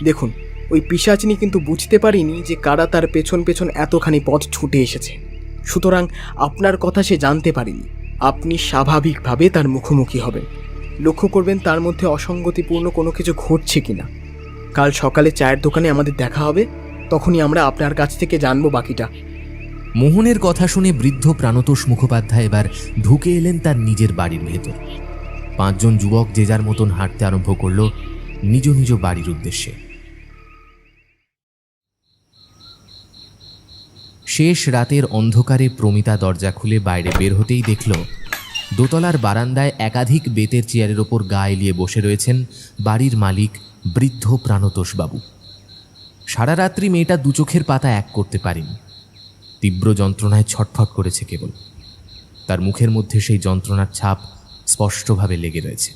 দেখুন, ওই পিশাচিনী কিন্তু বুঝতে পারিনি যে কারা তার পেছন পেছন এতখানি পথ ছুটে এসেছে। সুতরাং আপনার কথা সে জানতে পারেনি। আপনি স্বাভাবিকভাবে তার মুখোমুখি হবেন, লক্ষ্য করবেন তার মধ্যে অসঙ্গতিপূর্ণ কোনো কিছু ঘটছে কিনা। কাল সকালে চায়ের দোকানে আমাদের দেখা হবে, তখনই আমরা আপনার কাছ থেকে জানবো বাকিটা। মোহনের কথা শুনে বৃদ্ধ প্রাণতোষ মুখোপাধ্যায় এবার ঢুকে এলেন তার নিজের বাড়ির ভেতর। 5 জন যুবক যে যার মতন হাঁটতে আরম্ভ করল নিজ নিজ বাড়ির উদ্দেশ্যে। শেষ রাতের অন্ধকারে প্রমিতা দরজা খুলে বাইরে বের হতেই দেখল দোতলার বারান্দায় একাধিক বেতের চেয়ারের ওপর গা এলিয়ে বসে রয়েছেন বাড়ির মালিক বৃদ্ধ প্রাণতোষবাবু। সারা রাত্রি মেয়েটা দু চোখের পাতা এক করতে পারেনি। তীব্র যন্ত্রণায় ছটফট করেছে কেবল। তার মুখের মধ্যে সেই যন্ত্রণার ছাপ স্পষ্টভাবে লেগে রয়েছে।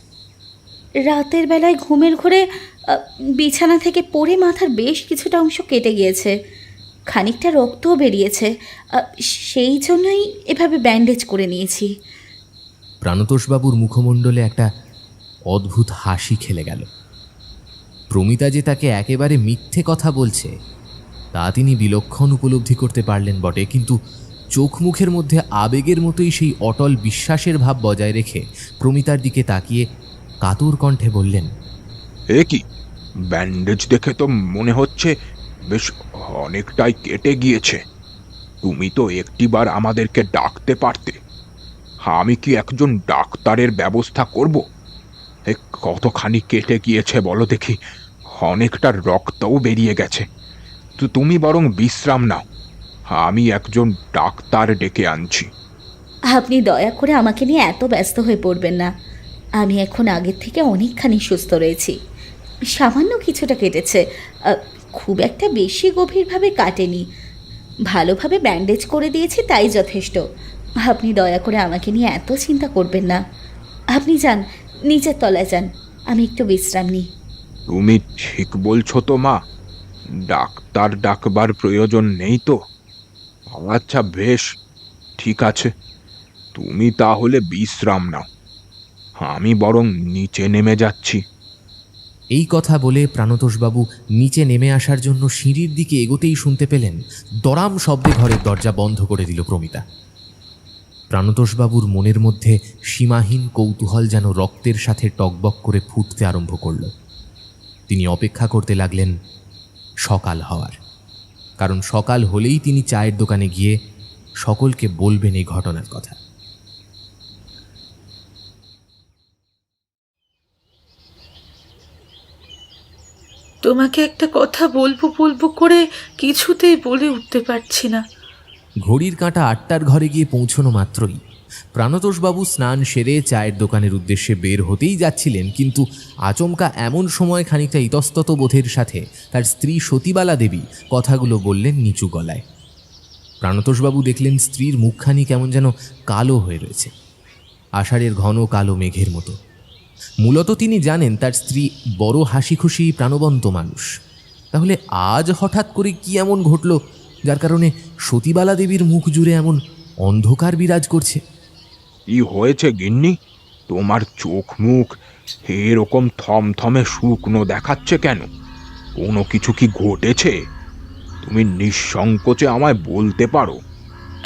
রাতের বেলায় ঘুমের ঘোরে বিছানা থেকে পড়ে মাথার বেশ কিছুটা অংশ কেটে গিয়েছে, খানিকটা রক্তও বেরিয়েছে। সেই জন্যই এভাবে ব্যান্ডেজ করে নিয়েছি। প্রাণতোষবাবুর মুখমণ্ডলে একটা অদ্ভুত হাসি খেলে গেল। প্রমিতা যে তাকে একেবারে মিথ্যে কথা বলছে তা তিনি বিলক্ষণ উপলব্ধি করতে পারলেন বটে, কিন্তু চোখ মুখের মধ্যে আবেগের মতোই সেই অটল বিশ্বাসের ভাব বজায় রেখে প্রমিতার দিকে তাকিয়ে কাতর কণ্ঠে বললেন, এ কি, ব্যান্ডেজ দেখে তো মনে হচ্ছে বেশ অনেকটাই কেটে গিয়েছে। তুমি তো একটিবার আমাদেরকে ডাকতে পারতে। আমি কি একজন ডাক্তারের ব্যবস্থা করব? কতখানি কেটে গিয়েছে বলো দেখি, অনেকটা রক্তও বেরিয়ে গেছে। তো তুমি বরং বিশ্রাম নাও, আমি একজন ডাক্তার ডেকে আনছি। আপনি দয়া করে আমাকে নিয়ে এত ব্যস্ত হয়ে পড়বেন না। আমি এখন আগের থেকে অনেকখানি সুস্থ রয়েছি। সামান্য কিছুটা কেটেছে, খুব একটা বেশি গভীরভাবে কাটেনি। ভালোভাবে ব্যান্ডেজ করে দিয়েছি, তাই যথেষ্ট। আপনি দয়া করে আমাকে নিয়ে এত চিন্তা করবেন না। আপনি যান, নিচের তলায় যান, আমি একটু বিশ্রাম নিই। তুমি ঠিক বলছো তো মা? ডাক্তার ডাকবার প্রয়োজন নেই তো? আচ্ছা বেশ, ঠিক আছে, তুমি তাহলে বিশ্রাম নাও, আমি বরং নিচে নেমে যাচ্ছি। এই কথা বলে প্রাণতোষবাবু নিচে নেমে আসার জন্য সিঁড়ির দিকে এগোতেই শুনতে পেলেন দরাম শব্দে ঘরের দরজা বন্ধ করে দিল প্রমিতা। প্রাণতোষবাবুর মনের মধ্যে সীমাহীন কৌতূহল যেন রক্তের সাথে টকবক করে ফুটতে আরম্ভ করল। তিনি অপেক্ষা করতে লাগলেন সকাল হওয়ার, কারণ সকাল হলেই তিনি চায়ের দোকানে গিয়ে সকলকে বলবেন এই ঘটনার কথা। তোমাকে একটা কথা বলবো বলবো করে কিছুতেই বলে উঠতে পারছি না। ঘড়ির কাঁটা 8টার ঘরে গিয়ে পৌঁছনো মাত্রই প্রাণতোষবাবু স্নান সেরে চায়ের দোকানের উদ্দেশ্যে বের হতেই যাচ্ছিলেন, কিন্তু আচমকা এমন সময় খানিকটা ইতস্তত বোধের সাথে তার স্ত্রী সতীবালা দেবী কথাগুলো বললেন নিচু গলায়। প্রাণতোষবাবু দেখলেন স্ত্রীর মুখখানি কেমন যেন কালো হয়ে রয়েছে, আষাঢ়ের ঘন কালো মেঘের মতো। মূলত তিনি জানেন তার স্ত্রী বড় হাসি খুশি প্রাণবন্ত মানুষ। তাহলে আজ হঠাৎ করে কি এমন ঘটল যার কারণে সতীবালা দেবীর মুখ জুড়ে এমন অন্ধকার বিরাজ করছে? কি হয়েছে গিন্নি? তোমার চোখ মুখ এরকম থমথমে শুকনো দেখাচ্ছে কেন? কোনো কিছু কি ঘটেছে? তুমি নিঃসংকোচে আমায় বলতে পারো।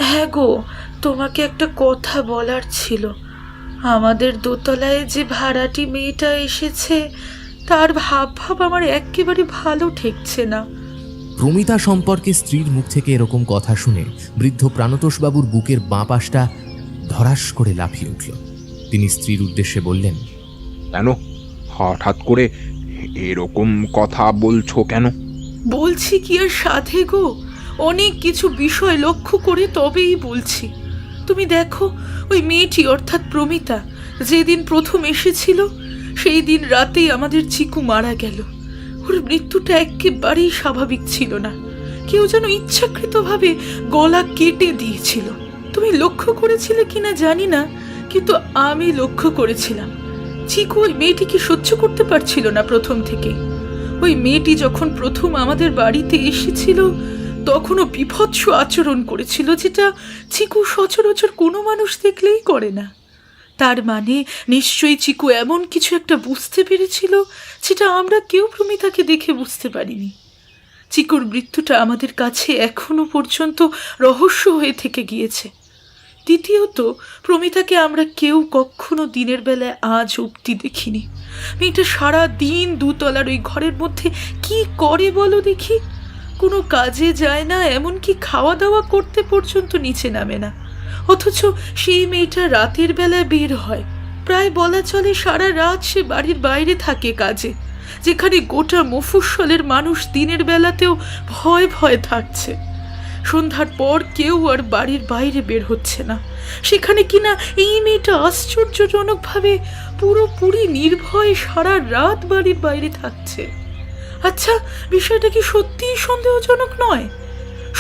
হ্যাঁ গো, তোমাকে একটা কথা বলার ছিল। আমাদের দোতলায় যে ভাড়াটি মেয়েটা এসেছে তার ভাব আমার একেবারে ভালো ঠেকছে না। প্রমিতা সম্পর্কে স্ত্রীর মুখ থেকে এরকম কথা শুনে বৃদ্ধ প্রাণতোষবাবুর বুকের বাঁ পাশটা ধরাস করে লাফিয়ে উঠল। তিনি স্ত্রীর উদ্দেশ্যে বললেন, কেন হঠাৎ করে এরকম কথা বলছো কেন? বলছি কি আর সাধে গো, অনেক কিছু বিষয় লক্ষ্য করে তবেই বলছি। তুমি দেখো, ওই মেয়েটি অর্থাৎ প্রমিতা যেদিন প্রথম এসেছিল সেই দিন রাতেই আমাদের চিকু মারা গেল। ওর মৃত্যুটা একেবারেই স্বাভাবিক ছিল না, কেউ যেন ইচ্ছাকৃতভাবে গলা কেটে দিয়েছিল। তুমি লক্ষ্য করেছিলে কিনা জানি না, কিন্তু আমি লক্ষ্য করেছিলাম। চিকু ওই মেয়েটিকে সহ্য করতে পারছিল না প্রথম থেকেই। ওই মেয়েটি যখন প্রথম আমাদের বাড়িতে এসেছিল তখনও বিভৎস আচরণ করেছিল, যেটা চিকু সচরাচর কোনো মানুষ দেখলেই করে না। তার মানে নিশ্চয়ই চিকু এমন কিছু একটা বুঝতে পেরেছিল যেটা আমরা কেউ প্রমিতাকে দেখে বুঝতে পারিনি। চিকুর মৃত্যুটা আমাদের কাছে এখনো পর্যন্ত রহস্য হয়ে থেকে গিয়েছে। দ্বিতীয়ত, প্রমিতাকে আমরা কেউ কখনো দিনের বেলায় আজ অবধি দেখিনি। মেয়েটা সারা দিন দুতলার ওই ঘরের মধ্যে কি করে বলো দেখি? কোনো কাজে যায় না, এমনকি খাওয়া দাওয়া করতে পর্যন্ত নিচে নামে না। অথচ সেই মেয়েটা রাতের বেলায় বের হয়। প্রায় বলা চলে সারা রাত সে বাড়ির বাইরে থাকে কাজে, যেখানে গোটা মফস্বলের মানুষ দিনের বেলাতেও ভয় ভয় থাকছে। সন্ধ্যার পর কেউ আর বাড়ির বাইরে বের হচ্ছে না, সেখানে কিনা এই মেয়েটা আশ্চর্যজনকভাবে পুরোপুরি নির্ভয়ে সারা রাত বাড়ির বাইরে থাকছে। আচ্ছা, বিষয়টা কি সত্যিই সন্দেহজনক নয়?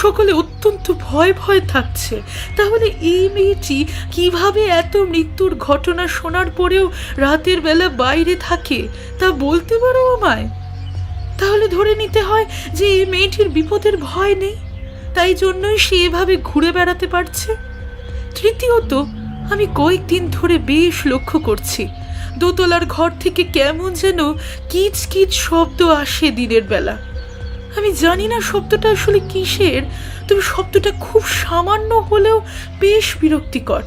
সকলে অত্যন্ত ভয় ভয় থাকছে। তাহলে এই মেয়েটি কিভাবে এত মৃত্যুর ঘটনা শোনার পরেও রাতের বেলা বাইরে থাকে তা বলতে পারো আমায়? তাহলে ধরে নিতে হয় যে এই মেয়েটির বিপদের ভয় নেই, তাই জন্যই সে এভাবে ঘুরে বেড়াতে পারছে। তৃতীয়ত, আমি কয়েকদিন ধরে বেশ লক্ষ্য করছি দোতলার ঘর থেকে কেমন যেন কিচ কিচ শব্দ আসে দিনের বেলা। আমি জানি না শব্দটা আসলে কিসের, তবে শব্দটা খুব সামান্য হলেও বেশ বিরক্তিকর।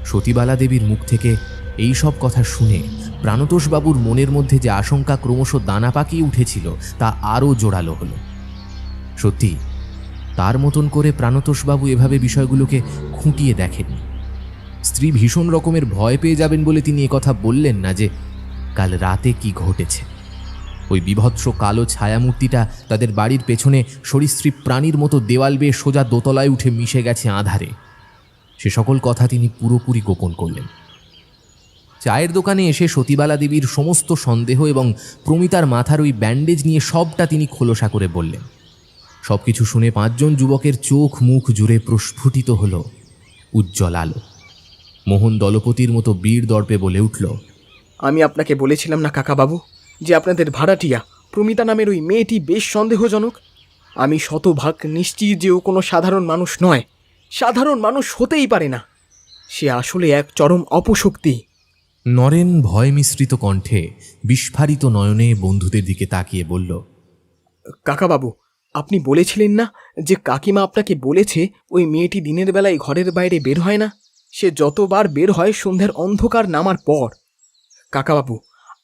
সতীবালা দেবীর মুখ থেকে এই সব কথা শুনে প্রাণতোষবাবুর মনের মধ্যে যে আশঙ্কা ক্রমশ দানা পাকিয়ে উঠেছিল তা আরও জোরালো হলো। সত্যি, তার মতন করে প্রাণতোষবাবু এভাবে বিষয়গুলোকে খুঁটিয়ে দেখেননি। স্ত্রী ভীষণ রকমের ভয় পেয়ে যাবেন বলে তিনি একথা বললেন না যে কাল রাতে কি ঘটেছে। ওই বিভৎস কালো ছায়ামূর্তিটা তাদের বাড়ির পেছনে সরীসৃপ প্রাণীর মতো দেওয়াল বেয়ে সোজা দোতলায় উঠে মিশে গেছে আঁধারে, সে সকল কথা তিনি পুরোপুরি গোপন করলেন। চায়ের দোকানে এসে সতীবালা দেবীর সমস্ত সন্দেহ এবং প্রমিতার মাথার ওই ব্যান্ডেজ নিয়ে সবটা তিনি খোলসা করে বললেন। সবকিছু শুনে 5 জন যুবকের চোখ মুখ জুড়ে প্রস্ফুটিত হল উজ্জ্বল আলো। মোহন দলপতির মতো বীর দর্পে বলে উঠল, আমি আপনাকে বলেছিলাম না কাকাবাবু যে আপনাদের ভাড়াটিয়া প্রমিতা নামের ওই মেয়েটি বেশ সন্দেহজনক। আমি শতভাগ নিশ্চিত যে ও কোনো সাধারণ মানুষ নয়, সাধারণ মানুষ হতেই পারে না। সে আসলে এক চরম অপশক্তি। নরেন ভয় মিশ্রিত কণ্ঠে বিস্ফারিত নয়নে বন্ধুদের দিকে তাকিয়ে বলল, কাকাবাবু, আপনি বলেছিলেন না যে কাকিমা আপনাকে বলেছে ওই মেয়েটি দিনের বেলায় ঘরের বাইরে বের হয় না? সে যতবার বের হয় সন্ধ্যার অন্ধকার নামার পর। কাকাবাবু,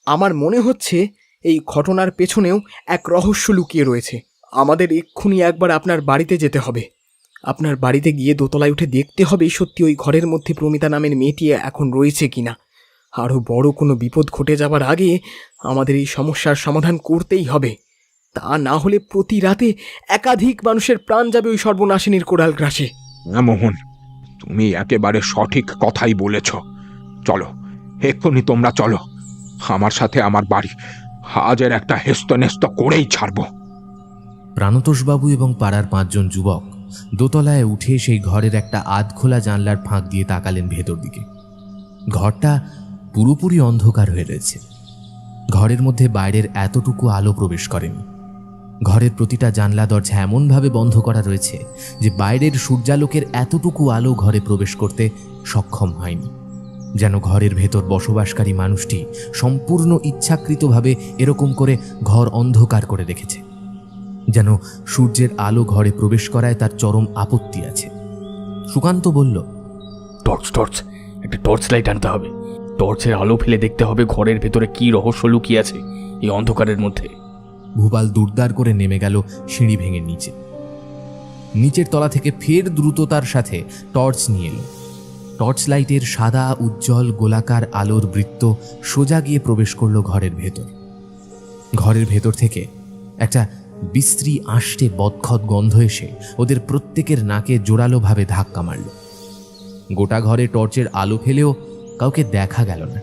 আমার মনে হচ্ছে এই ঘটনার পেছনেও এক রহস্য লুকিয়ে রয়েছে। আমাদের এক্ষুনি একবার আপনার বাড়িতে যেতে হবে। আপনার বাড়িতে গিয়ে দোতলায় উঠে দেখতে হবে সত্যি ওই ঘরের মধ্যে প্রমিতা নামের মেয়েটি এখন রয়েছে কিনা। আরও বড় কোনো বিপদ ঘটে যাবার আগে আমাদের এই সমস্যার সমাধান করতেই হবে। তা না হলে প্রতি রাতে একাধিক মানুষের প্রাণ যাবে ওই সর্বনাশিনীর কোড়াল গ্রাসে। মোহন, তুমি একেবারে সঠিক কথাই বলেছ। চলো, এক্ষুনি তোমরা চলো আমার সাথে আমার বাড়ি। আজের একটা হেস্তনেস্ত করেই ছাড়ব। প্রাণতোষবাবু এবং পাড়ার 5 জন যুবক দোতলায় উঠে সেই ঘরের একটা আধখোলা জানলার ফাঁক দিয়ে তাকালেন ভেতর দিকে। ঘরটা পুরোপুরি অন্ধকার হয়ে রয়েছে। ঘরের মধ্যে বাইরের এতটুকু আলো প্রবেশ করেনি। ঘরের প্রতিটা জানলা দরজা এমনভাবে বন্ধ করা রয়েছে যে বাইরের সূর্যালোকের এতটুকু আলো ঘরে প্রবেশ করতে সক্ষম হয়নি। যেন ঘরের ভেতর বসবাসকারী মানুষটি সম্পূর্ণ ইচ্ছাকৃতভাবে এরকম করে ঘর অন্ধকার করে রেখেছে, যেন সূর্যের আলো ঘরে প্রবেশ করায় তার চরম আপত্তি আছে। সুকান্ত বলল, টর্চ একটা টর্চ লাইট আনতে হবে। টর্চের আলো ফেলে দেখতে হবে ঘরের ভেতরে কি রহস্য লুকিয়ে আছে এই অন্ধকারের মধ্যে। ভূপাল দুর্দার করে নেমে গেল সিঁড়ি ভেঙে নিচে। নিচের তলা থেকে ফের দ্রুততার সাথে টর্চ নিয়ে এলো। টর্চ লাইটের সাদা উজ্জ্বল গোলাকার আলোর বৃত্ত সোজা গিয়ে প্রবেশ করলো ঘরের ভেতর। ঘরের ভেতর থেকে একটা বিশ্রী আষ্টে বদখত গন্ধ এসে ওদের প্রত্যেকের নাকে জোরালোভাবে ধাক্কা মারল। গোটা ঘরে টর্চের আলো ফেলেও কাউকে দেখা গেল না,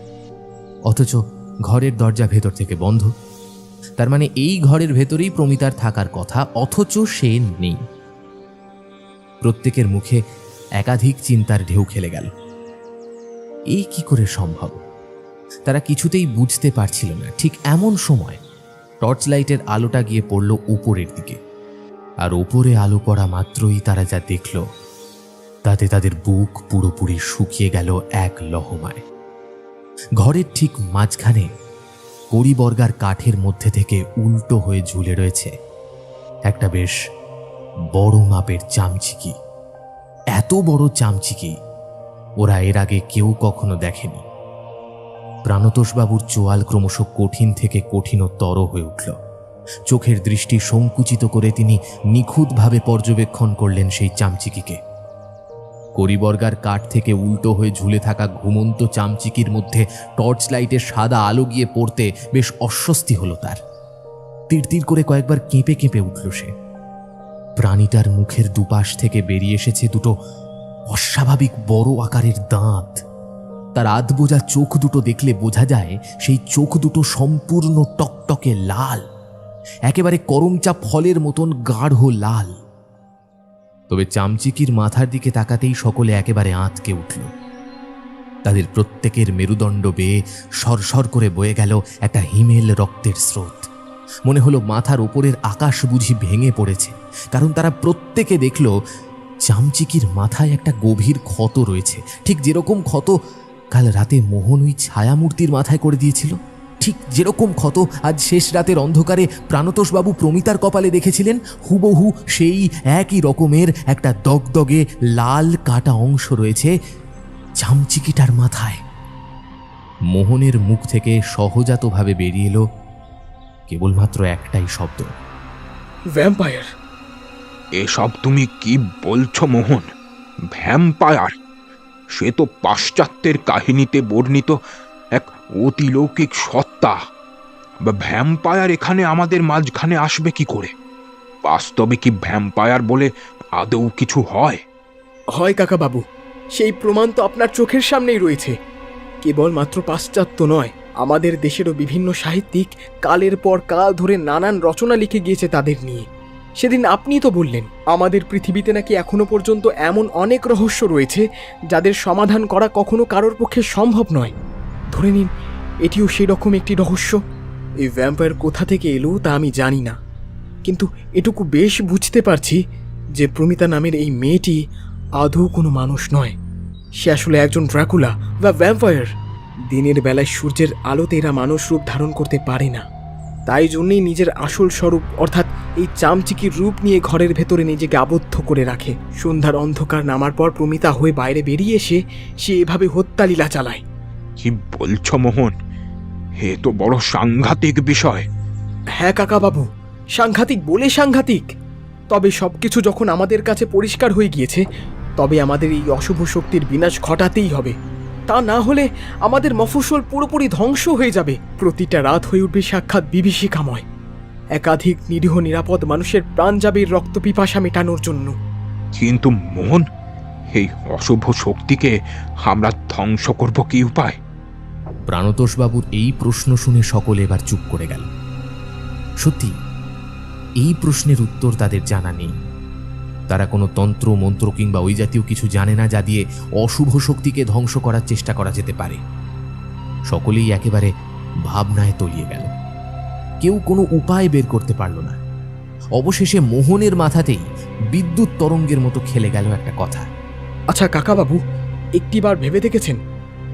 অথচ ঘরের দরজা ভেতর থেকে বন্ধ। তার মানে এই ঘরের ভেতরেই প্রমিতার থাকার কথা, অথচ সে নেই। প্রত্যেকের মুখে একাধিক চিন্তার ঢেউ খেলে গেল। এই কি করে সম্ভব? তারা কিছুতেই বুঝতে পারছিল না। ঠিক এমন সময় টর্চ লাইটের আলোটা গিয়ে পড়ল উপরের দিকে, আর উপরে আলো পড়া মাত্রই তারা যা দেখল তাতে তাদের বুক পুরোপুরি শুকিয়ে গেল এক লহমায়। ঘরের ঠিক মাঝখানে কড়িবর্গার কাঠের মধ্যে থেকে উল্টো হয়ে ঝুলে রয়েছে একটা বেশ বড় মাপের চামচিকি। এত বড় চামচিকি ওরা এর আগে কেউ কখনো দেখেনি। প্রাণতোষবাবুর চোয়াল ক্রমশ কঠিন থেকে কঠিনতর হয়ে উঠল। চোখের দৃষ্টি সংকুচিত করে তিনি নিখুঁতভাবে পর্যবেক্ষণ করলেন সেই চামচিকিকে। কড়িবর্গার কাঠ থেকে উল্টো হয়ে ঝুলে থাকা ঘুমন্ত চামচিকির মধ্যে টর্চ লাইটের সাদা আলো গিয়ে পড়তে বেশ অস্বস্তি হলো তার। তীর করে কয়েকবার কেঁপে কেঁপে উঠল সে। প্রাণীটার মুখের দুপাশ থেকে বেরিয়ে এসেছে দুটো অস্বাভাবিক বড় আকারের দাঁত। তার আধবোঝা চোখ দুটো দেখলে বোঝা যায় সেই চোখ দুটো সম্পূর্ণ টকটকে লাল, একেবারে করমচা ফলের মতন গাঢ় লাল। তবে চামচিকির মাথার দিকে তাকাতেই সকলে একেবারে আঁতকে উঠল। তাদের প্রত্যেকের মেরুদণ্ড বেয়ে সরসর করে বয়ে গেল একটা হিমেল রক্তের স্রোত। মনে হলো মাথার ওপরের আকাশ বুঝি ভেঙে পড়েছে, কারণ তারা প্রত্যেকে দেখল চামচিকির মাথায় একটা গভীর ক্ষত রয়েছে, ঠিক যেরকম ক্ষত কাল রাতে মোহন ওই ছায়ামূর্তির মাথায় করে দিয়েছিল, ঠিক যেরকম ক্ষত আজ শেষ রাতের অন্ধকারে প্রাণতোষবাবু প্রমিতার কপালে দেখেছিলেন, হুবহু সেই একই রকমের একটা দগদগে লাল কাটা অংশ রয়েছে চামচিকিটার মাথায়। মোহনের মুখ থেকে সহজাতভাবে বেরিয়ে এলো কেবলমাত্র একটাই শব্দ, ভ্যাম্পায়ার। এসব তুমি কি বলছো মোহন? ভ্যাম্পায়ার? সে তো পাশ্চাত্যের কাহিনীতে বর্ণিত এক অতিলৌকিক সত্তা। ভ্যাম্পায়ার এখানে আমাদের মাঝখানে আসবে কি করে? বাস্তবে কি ভ্যাম্পায়ার বলে আদৌ কিছু হয়? হয় কাকা বাবু, সেই প্রমাণ তো আপনার চোখের সামনেই রয়েছে। কেবলমাত্র পাশ্চাত্য নয়, আমাদের দেশেরও বিভিন্ন সাহিত্যিক কালের পর কাল ধরে নানান রচনা লিখে গিয়েছে তাদের নিয়ে। সেদিন আপনিই তো বললেন আমাদের পৃথিবীতে নাকি এখনো পর্যন্ত এমন অনেক রহস্য রয়েছে যাদের সমাধান করা কখনো কারোর পক্ষে সম্ভব নয়। ধরে নিন এটিও সেই রকম একটি রহস্য। এই ভ্যাম্পায়ার কোথা থেকে এলো তা আমি জানি না, কিন্তু এটুকু বেশ বুঝতে পারছি যে প্রমিতা নামের এই মেয়েটি আদৌ কোনো মানুষ নয়। সে আসলে একজন ড্রাকুলা বা ভ্যাম্পায়ার। দিনের বেলায় সূর্যের আলোতে এরা মানুষ রূপ ধারণ করতে পারে না, তাই জন্যই নিজের আসল স্বরূপ অর্থাৎ এই চামচিকির রূপ নিয়ে ঘরের ভেতরে নিজেকে আবদ্ধ করে রাখে। সন্ধ্যার অন্ধকার নামার পর প্রমিতা হয়ে বাইরে বেরিয়ে এসে সে এভাবে হত্যালীলা চালায়। কি বলছো মোহন? এ তো বড় সাংঘাতিক বিষয়। হ্যাঁ কাকা বাবু, সাংঘাতিক বলে সাংঘাতিক। তবে সবকিছু যখন আমাদের কাছে পরিষ্কার হয়ে গিয়েছে, তবে আমাদের এই অশুভ শক্তির বিনাশ ঘটাতেই হবে। তা না হলে আমাদের মফস্বল পুরোপুরি ধ্বংস হয়ে যাবে। প্রতিটা রাত হয়ে উঠবে সাক্ষাৎ বিভীষিকাময়। একাধিক নিরীহ নিরাপদ মানুষের প্রাণ যাবে রক্ত পিপাসা মেটানোর জন্য। কিন্তু মোহন, এই অশুভ শক্তিকে আমরা ধ্বংস করব কি উপায়? প্রাণতোষবাবুর এই প্রশ্ন শুনে সকলে এবার চুপ করে গেল। সত্যি এই প্রশ্নের উত্তর তাদের জানা নেই। তারা কোনো তন্ত্র মন্ত্র কিংবা ওই জাতীয় কিছু জানে না যা দিয়ে অশুভ শক্তিকে ধ্বংস করার চেষ্টা করা যেতে পারে। সকলেই একেবারে ভাবনায় তলিয়ে গেল। কেউ কোনো উপায় বের করতে পারল না। অবশেষে মোহনের মাথাতেই বিদ্যুৎ তরঙ্গের মতো খেলে গেল একটা কথা। আচ্ছা কাকাবাবু, একটিবার ভেবে দেখেছেন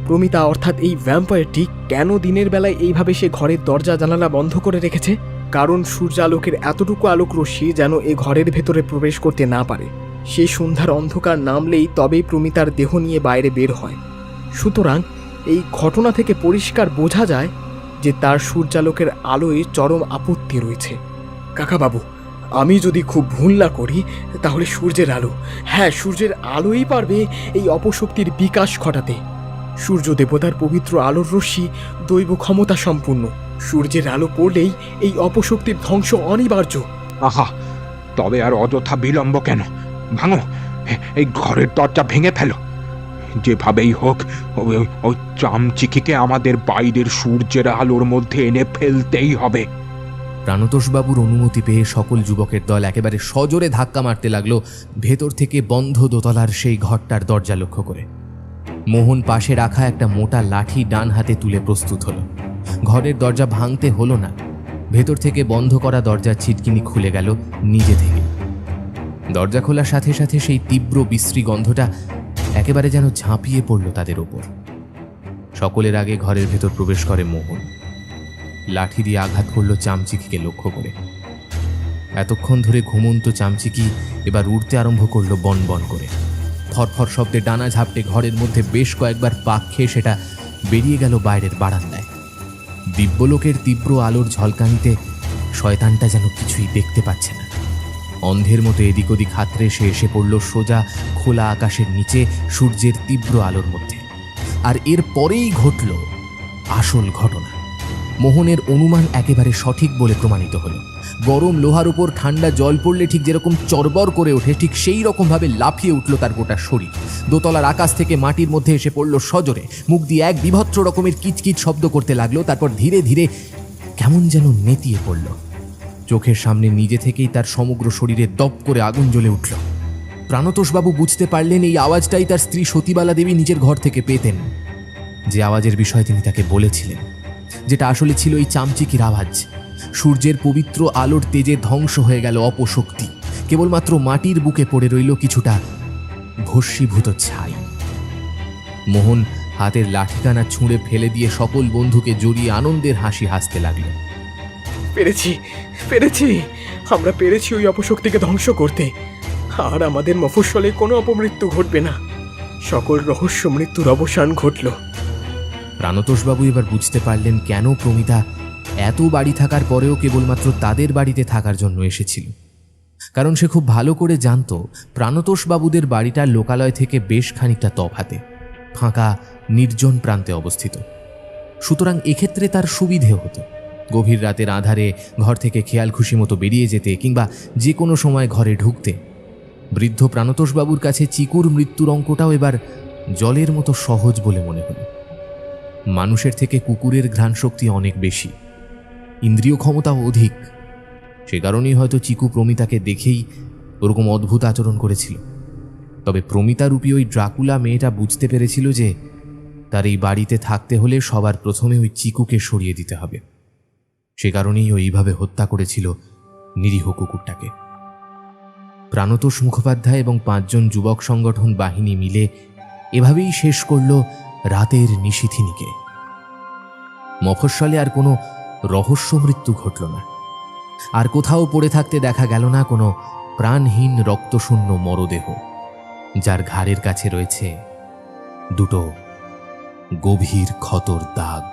প্রমিতা অর্থাৎ এই ভ্যাম্পায়ারটি কেন দিনের বেলায় এইভাবে সে ঘরের দরজা জানালা বন্ধ করে রেখেছে? কারণ সূর্যালোকের এতটুকু আলোক রশ্মি যেন এ ঘরের ভেতরে প্রবেশ করতে না পারে। সে সন্ধ্যার অন্ধকার নামলেই তবেই প্রমিতার দেহ নিয়ে বাইরে বের হয়। সুতরাং এই ঘটনা থেকে পরিষ্কার বোঝা যায় যে তার সূর্যালোকের আলোয় চরম আপত্তি রয়েছে। কাকাবাবু, আমি যদি খুব ভুল না করি তাহলে সূর্যের আলো, হ্যাঁ সূর্যের আলোই পারবে এই অপশক্তির বিকাশ ঘটাতে। সূর্য দেবতার পবিত্র আলোর রশ্মি দৈব ক্ষমতা সম্পূর্ণ। সূর্যের আলো পড়লেই এই অপশক্তির ধ্বংস অনিবার্য। আহা, তবে আর অযথা বিলম্ব কেন? ভাঙো, এই ঘরের দরজা ভেঙে ফেলো। যেভাবেই হোক ওই চামচিকিকে আমাদের বাইরের সূর্যের আলোর মধ্যে এনে ফেলতেই হবে। প্রাণতোষবাবুর অনুমতি পেয়ে সকল যুবকের দল একেবারে সজোরে ধাক্কা মারতে লাগলো ভেতর থেকে বন্ধ দোতলার সেই ঘরটার দরজা লক্ষ্য করে। মোহন পাশে রাখা একটা মোটা লাঠি ডান হাতে তুলে প্রস্তুত হলো। ঘরের দরজা ভাঙতে হলো না, ভেতর থেকে বন্ধ করা দরজার ছিটকিনি খুলে গেল নিজে থেকে। দরজা খোলার সাথে সাথে সেই তীব্র বিশ্রী গন্ধটা একেবারে যেন ঝাঁপিয়ে পড়ল তাদের ওপর। সকলের আগে ঘরের ভেতর প্রবেশ করে মোহন। লাঠি দিয়ে আঘাত করল চামচিকিকে লক্ষ্য করে। এতক্ষণ ধরে ঘুমন্ত চামচিকি এবার উড়তে আরম্ভ করলো বন বন করে। ফরফর শব্দে ডানা ঝাপটে ঘরের মধ্যে বেশ কয়েকবার পাক খেয়ে সেটা বেরিয়ে গেল বাইরের বারান্দায়। দিব্যলোকের তীব্র আলোর ঝলকানিতে শয়তানটা যেন কিছুই দেখতে পাচ্ছে না। অন্ধের মতো এদিক ওদিক হাতড়ে সে এসে পড়ল সোজা খোলা আকাশের নিচে সূর্যের তীব্র আলোর মধ্যে। আর এর পরেই ঘটল আসল ঘটনা। মোহনের অনুমান একেবারে সঠিক বলে প্রমাণিত হলো। গরম লোহার উপর ঠান্ডা জল পড়লে ঠিক যেরকম চরবর করে ওঠে, ঠিক সেই রকমভাবে লাফিয়ে উঠল তার গোটা শরীর। দোতলার আকাশ থেকে মাটির মধ্যে এসে পড়ল সজোরে। মুখ দিয়ে এক বিভৎস রকমের কিচকিচ শব্দ করতে লাগলো। তারপর ধীরে ধীরে কেমন যেন নেতিয়ে পড়ল। চোখের সামনে নিজে থেকেই তার সমগ্র শরীরে দপ করে আগুন জ্বলে উঠল। প্রাণতোষবাবু বুঝতে পারলেন এই আওয়াজটাই তার স্ত্রী সতীবালা দেবী নিজের ঘর থেকে পেতেন। যে আওয়াজের বিষয় তিনি তাকে বলেছিলেন, যেটা আসলে ছিল এই চামচিকির আওয়াজ। সূর্যের পবিত্র আলোর তেজে ধ্বংস হয়ে গেল অপশক্তি। কেবলমাত্র মাটির বুকে পড়ে রইল কিছুটা ভস্মীভূত ছাই। মোহন হাতের লাঠিখানা ছুঁড়ে ফেলে দিয়ে সকল বন্ধুকে জড়িয়ে আনন্দের হাসি হাসতে লাগল। পেরেছি, পেরেছি, আমরা পেরেছি ওই অপশক্তিকে ধ্বংস করতে। আর আমাদের মফস্বলে কোনো অপমৃত্যু ঘটবে না। সকল রহস্য মৃত্যুর অবসান ঘটল। প্রাণতোষবাবু এবার বুঝতে পারলেন কেন প্রমিতা এত বাড়ি থাকার পরেও কেবলমাত্র তাদের বাড়িতে থাকার জন্য এসেছিল। কারণ সে খুব ভালো করে জানত প্রাণতোষবাবুদের বাড়িটা লোকালয় থেকে বেশ খানিকটা তফাতে, ফাঁকা নির্জন প্রান্তে অবস্থিত। সুতরাং এক্ষেত্রে তার সুবিধে হতো গভীর রাতের আধারে ঘর থেকে খেয়াল খুশি মতো বেরিয়ে যেতে কিংবা যে কোনো সময় ঘরে ঢুকতে। বৃদ্ধ প্রাণতোষবাবুর কাছে চিকুর মৃত্যুর অঙ্কটাও এবার জলের মতো সহজ বলে মনে হলো। মানুষের থেকে কুকুরের ঘ্রাণ শক্তি অনেক বেশি, ইন্দ্রিয় ক্ষমতাও অধিক। সে কারণেই হয়তো চিকু প্রমিতাকে দেখেই ওরকম অদ্ভুত আচরণ করেছিল। তবে প্রমিতারূপী ওই ড্রাকুলা মেয়েটা বুঝতে পেরেছিল যে তার এই বাড়িতে থাকতে হলে সবার প্রথমে ওই চিকুকে সরিয়ে দিতে হবে। সে কারণেই ওইভাবে হত্যা করেছিল নিরীহ কুকুরটাকে। প্রাণতোষ মুখোপাধ্যায় এবং 5 জন যুবক সংগঠন বাহিনী মিলে এভাবেই শেষ করল রাতের নিশীথিনীকে। মফস্বলে আর কোনো রহস্য মৃত্যু ঘটল না। আর কোথাও পড়ে থাকতে দেখা গেল না কোনো প্রাণহীন রক্তশূন্য মরদেহ, যার ঘাড়ের কাছে রয়েছে দুটো গভীর ক্ষতর দাগ।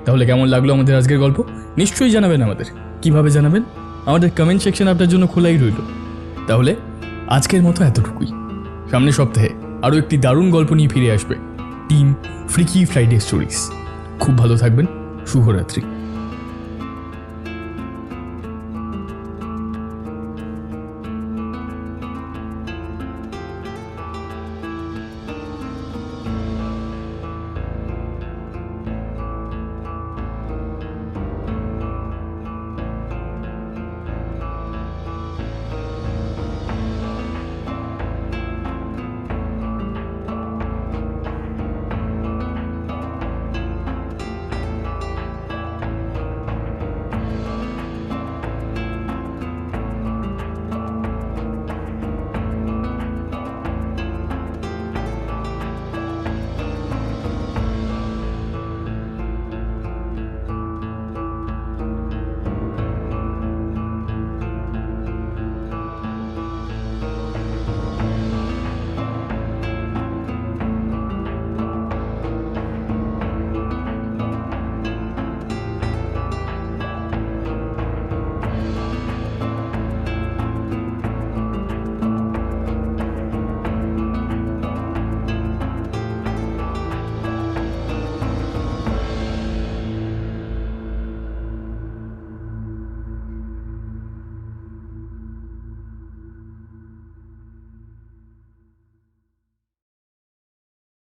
তাহলে কেমন লাগলো আমাদের আজকের গল্প নিশ্চয়ই জানাবেন আমাদের। কিভাবে জানাবেন? আমাদের কমেন্ট সেকশন আপনার জন্য খোলাই রইল। তাহলে আজকের মতো এতটুকুই। সামনের সপ্তাহে আরও একটি দারুণ গল্প নিয়ে ফিরে আসবে টিম ফ্রিকি ফ্রাইডে স্টোরিজ। খুব ভালো থাকবেন। শুভরাত্রি।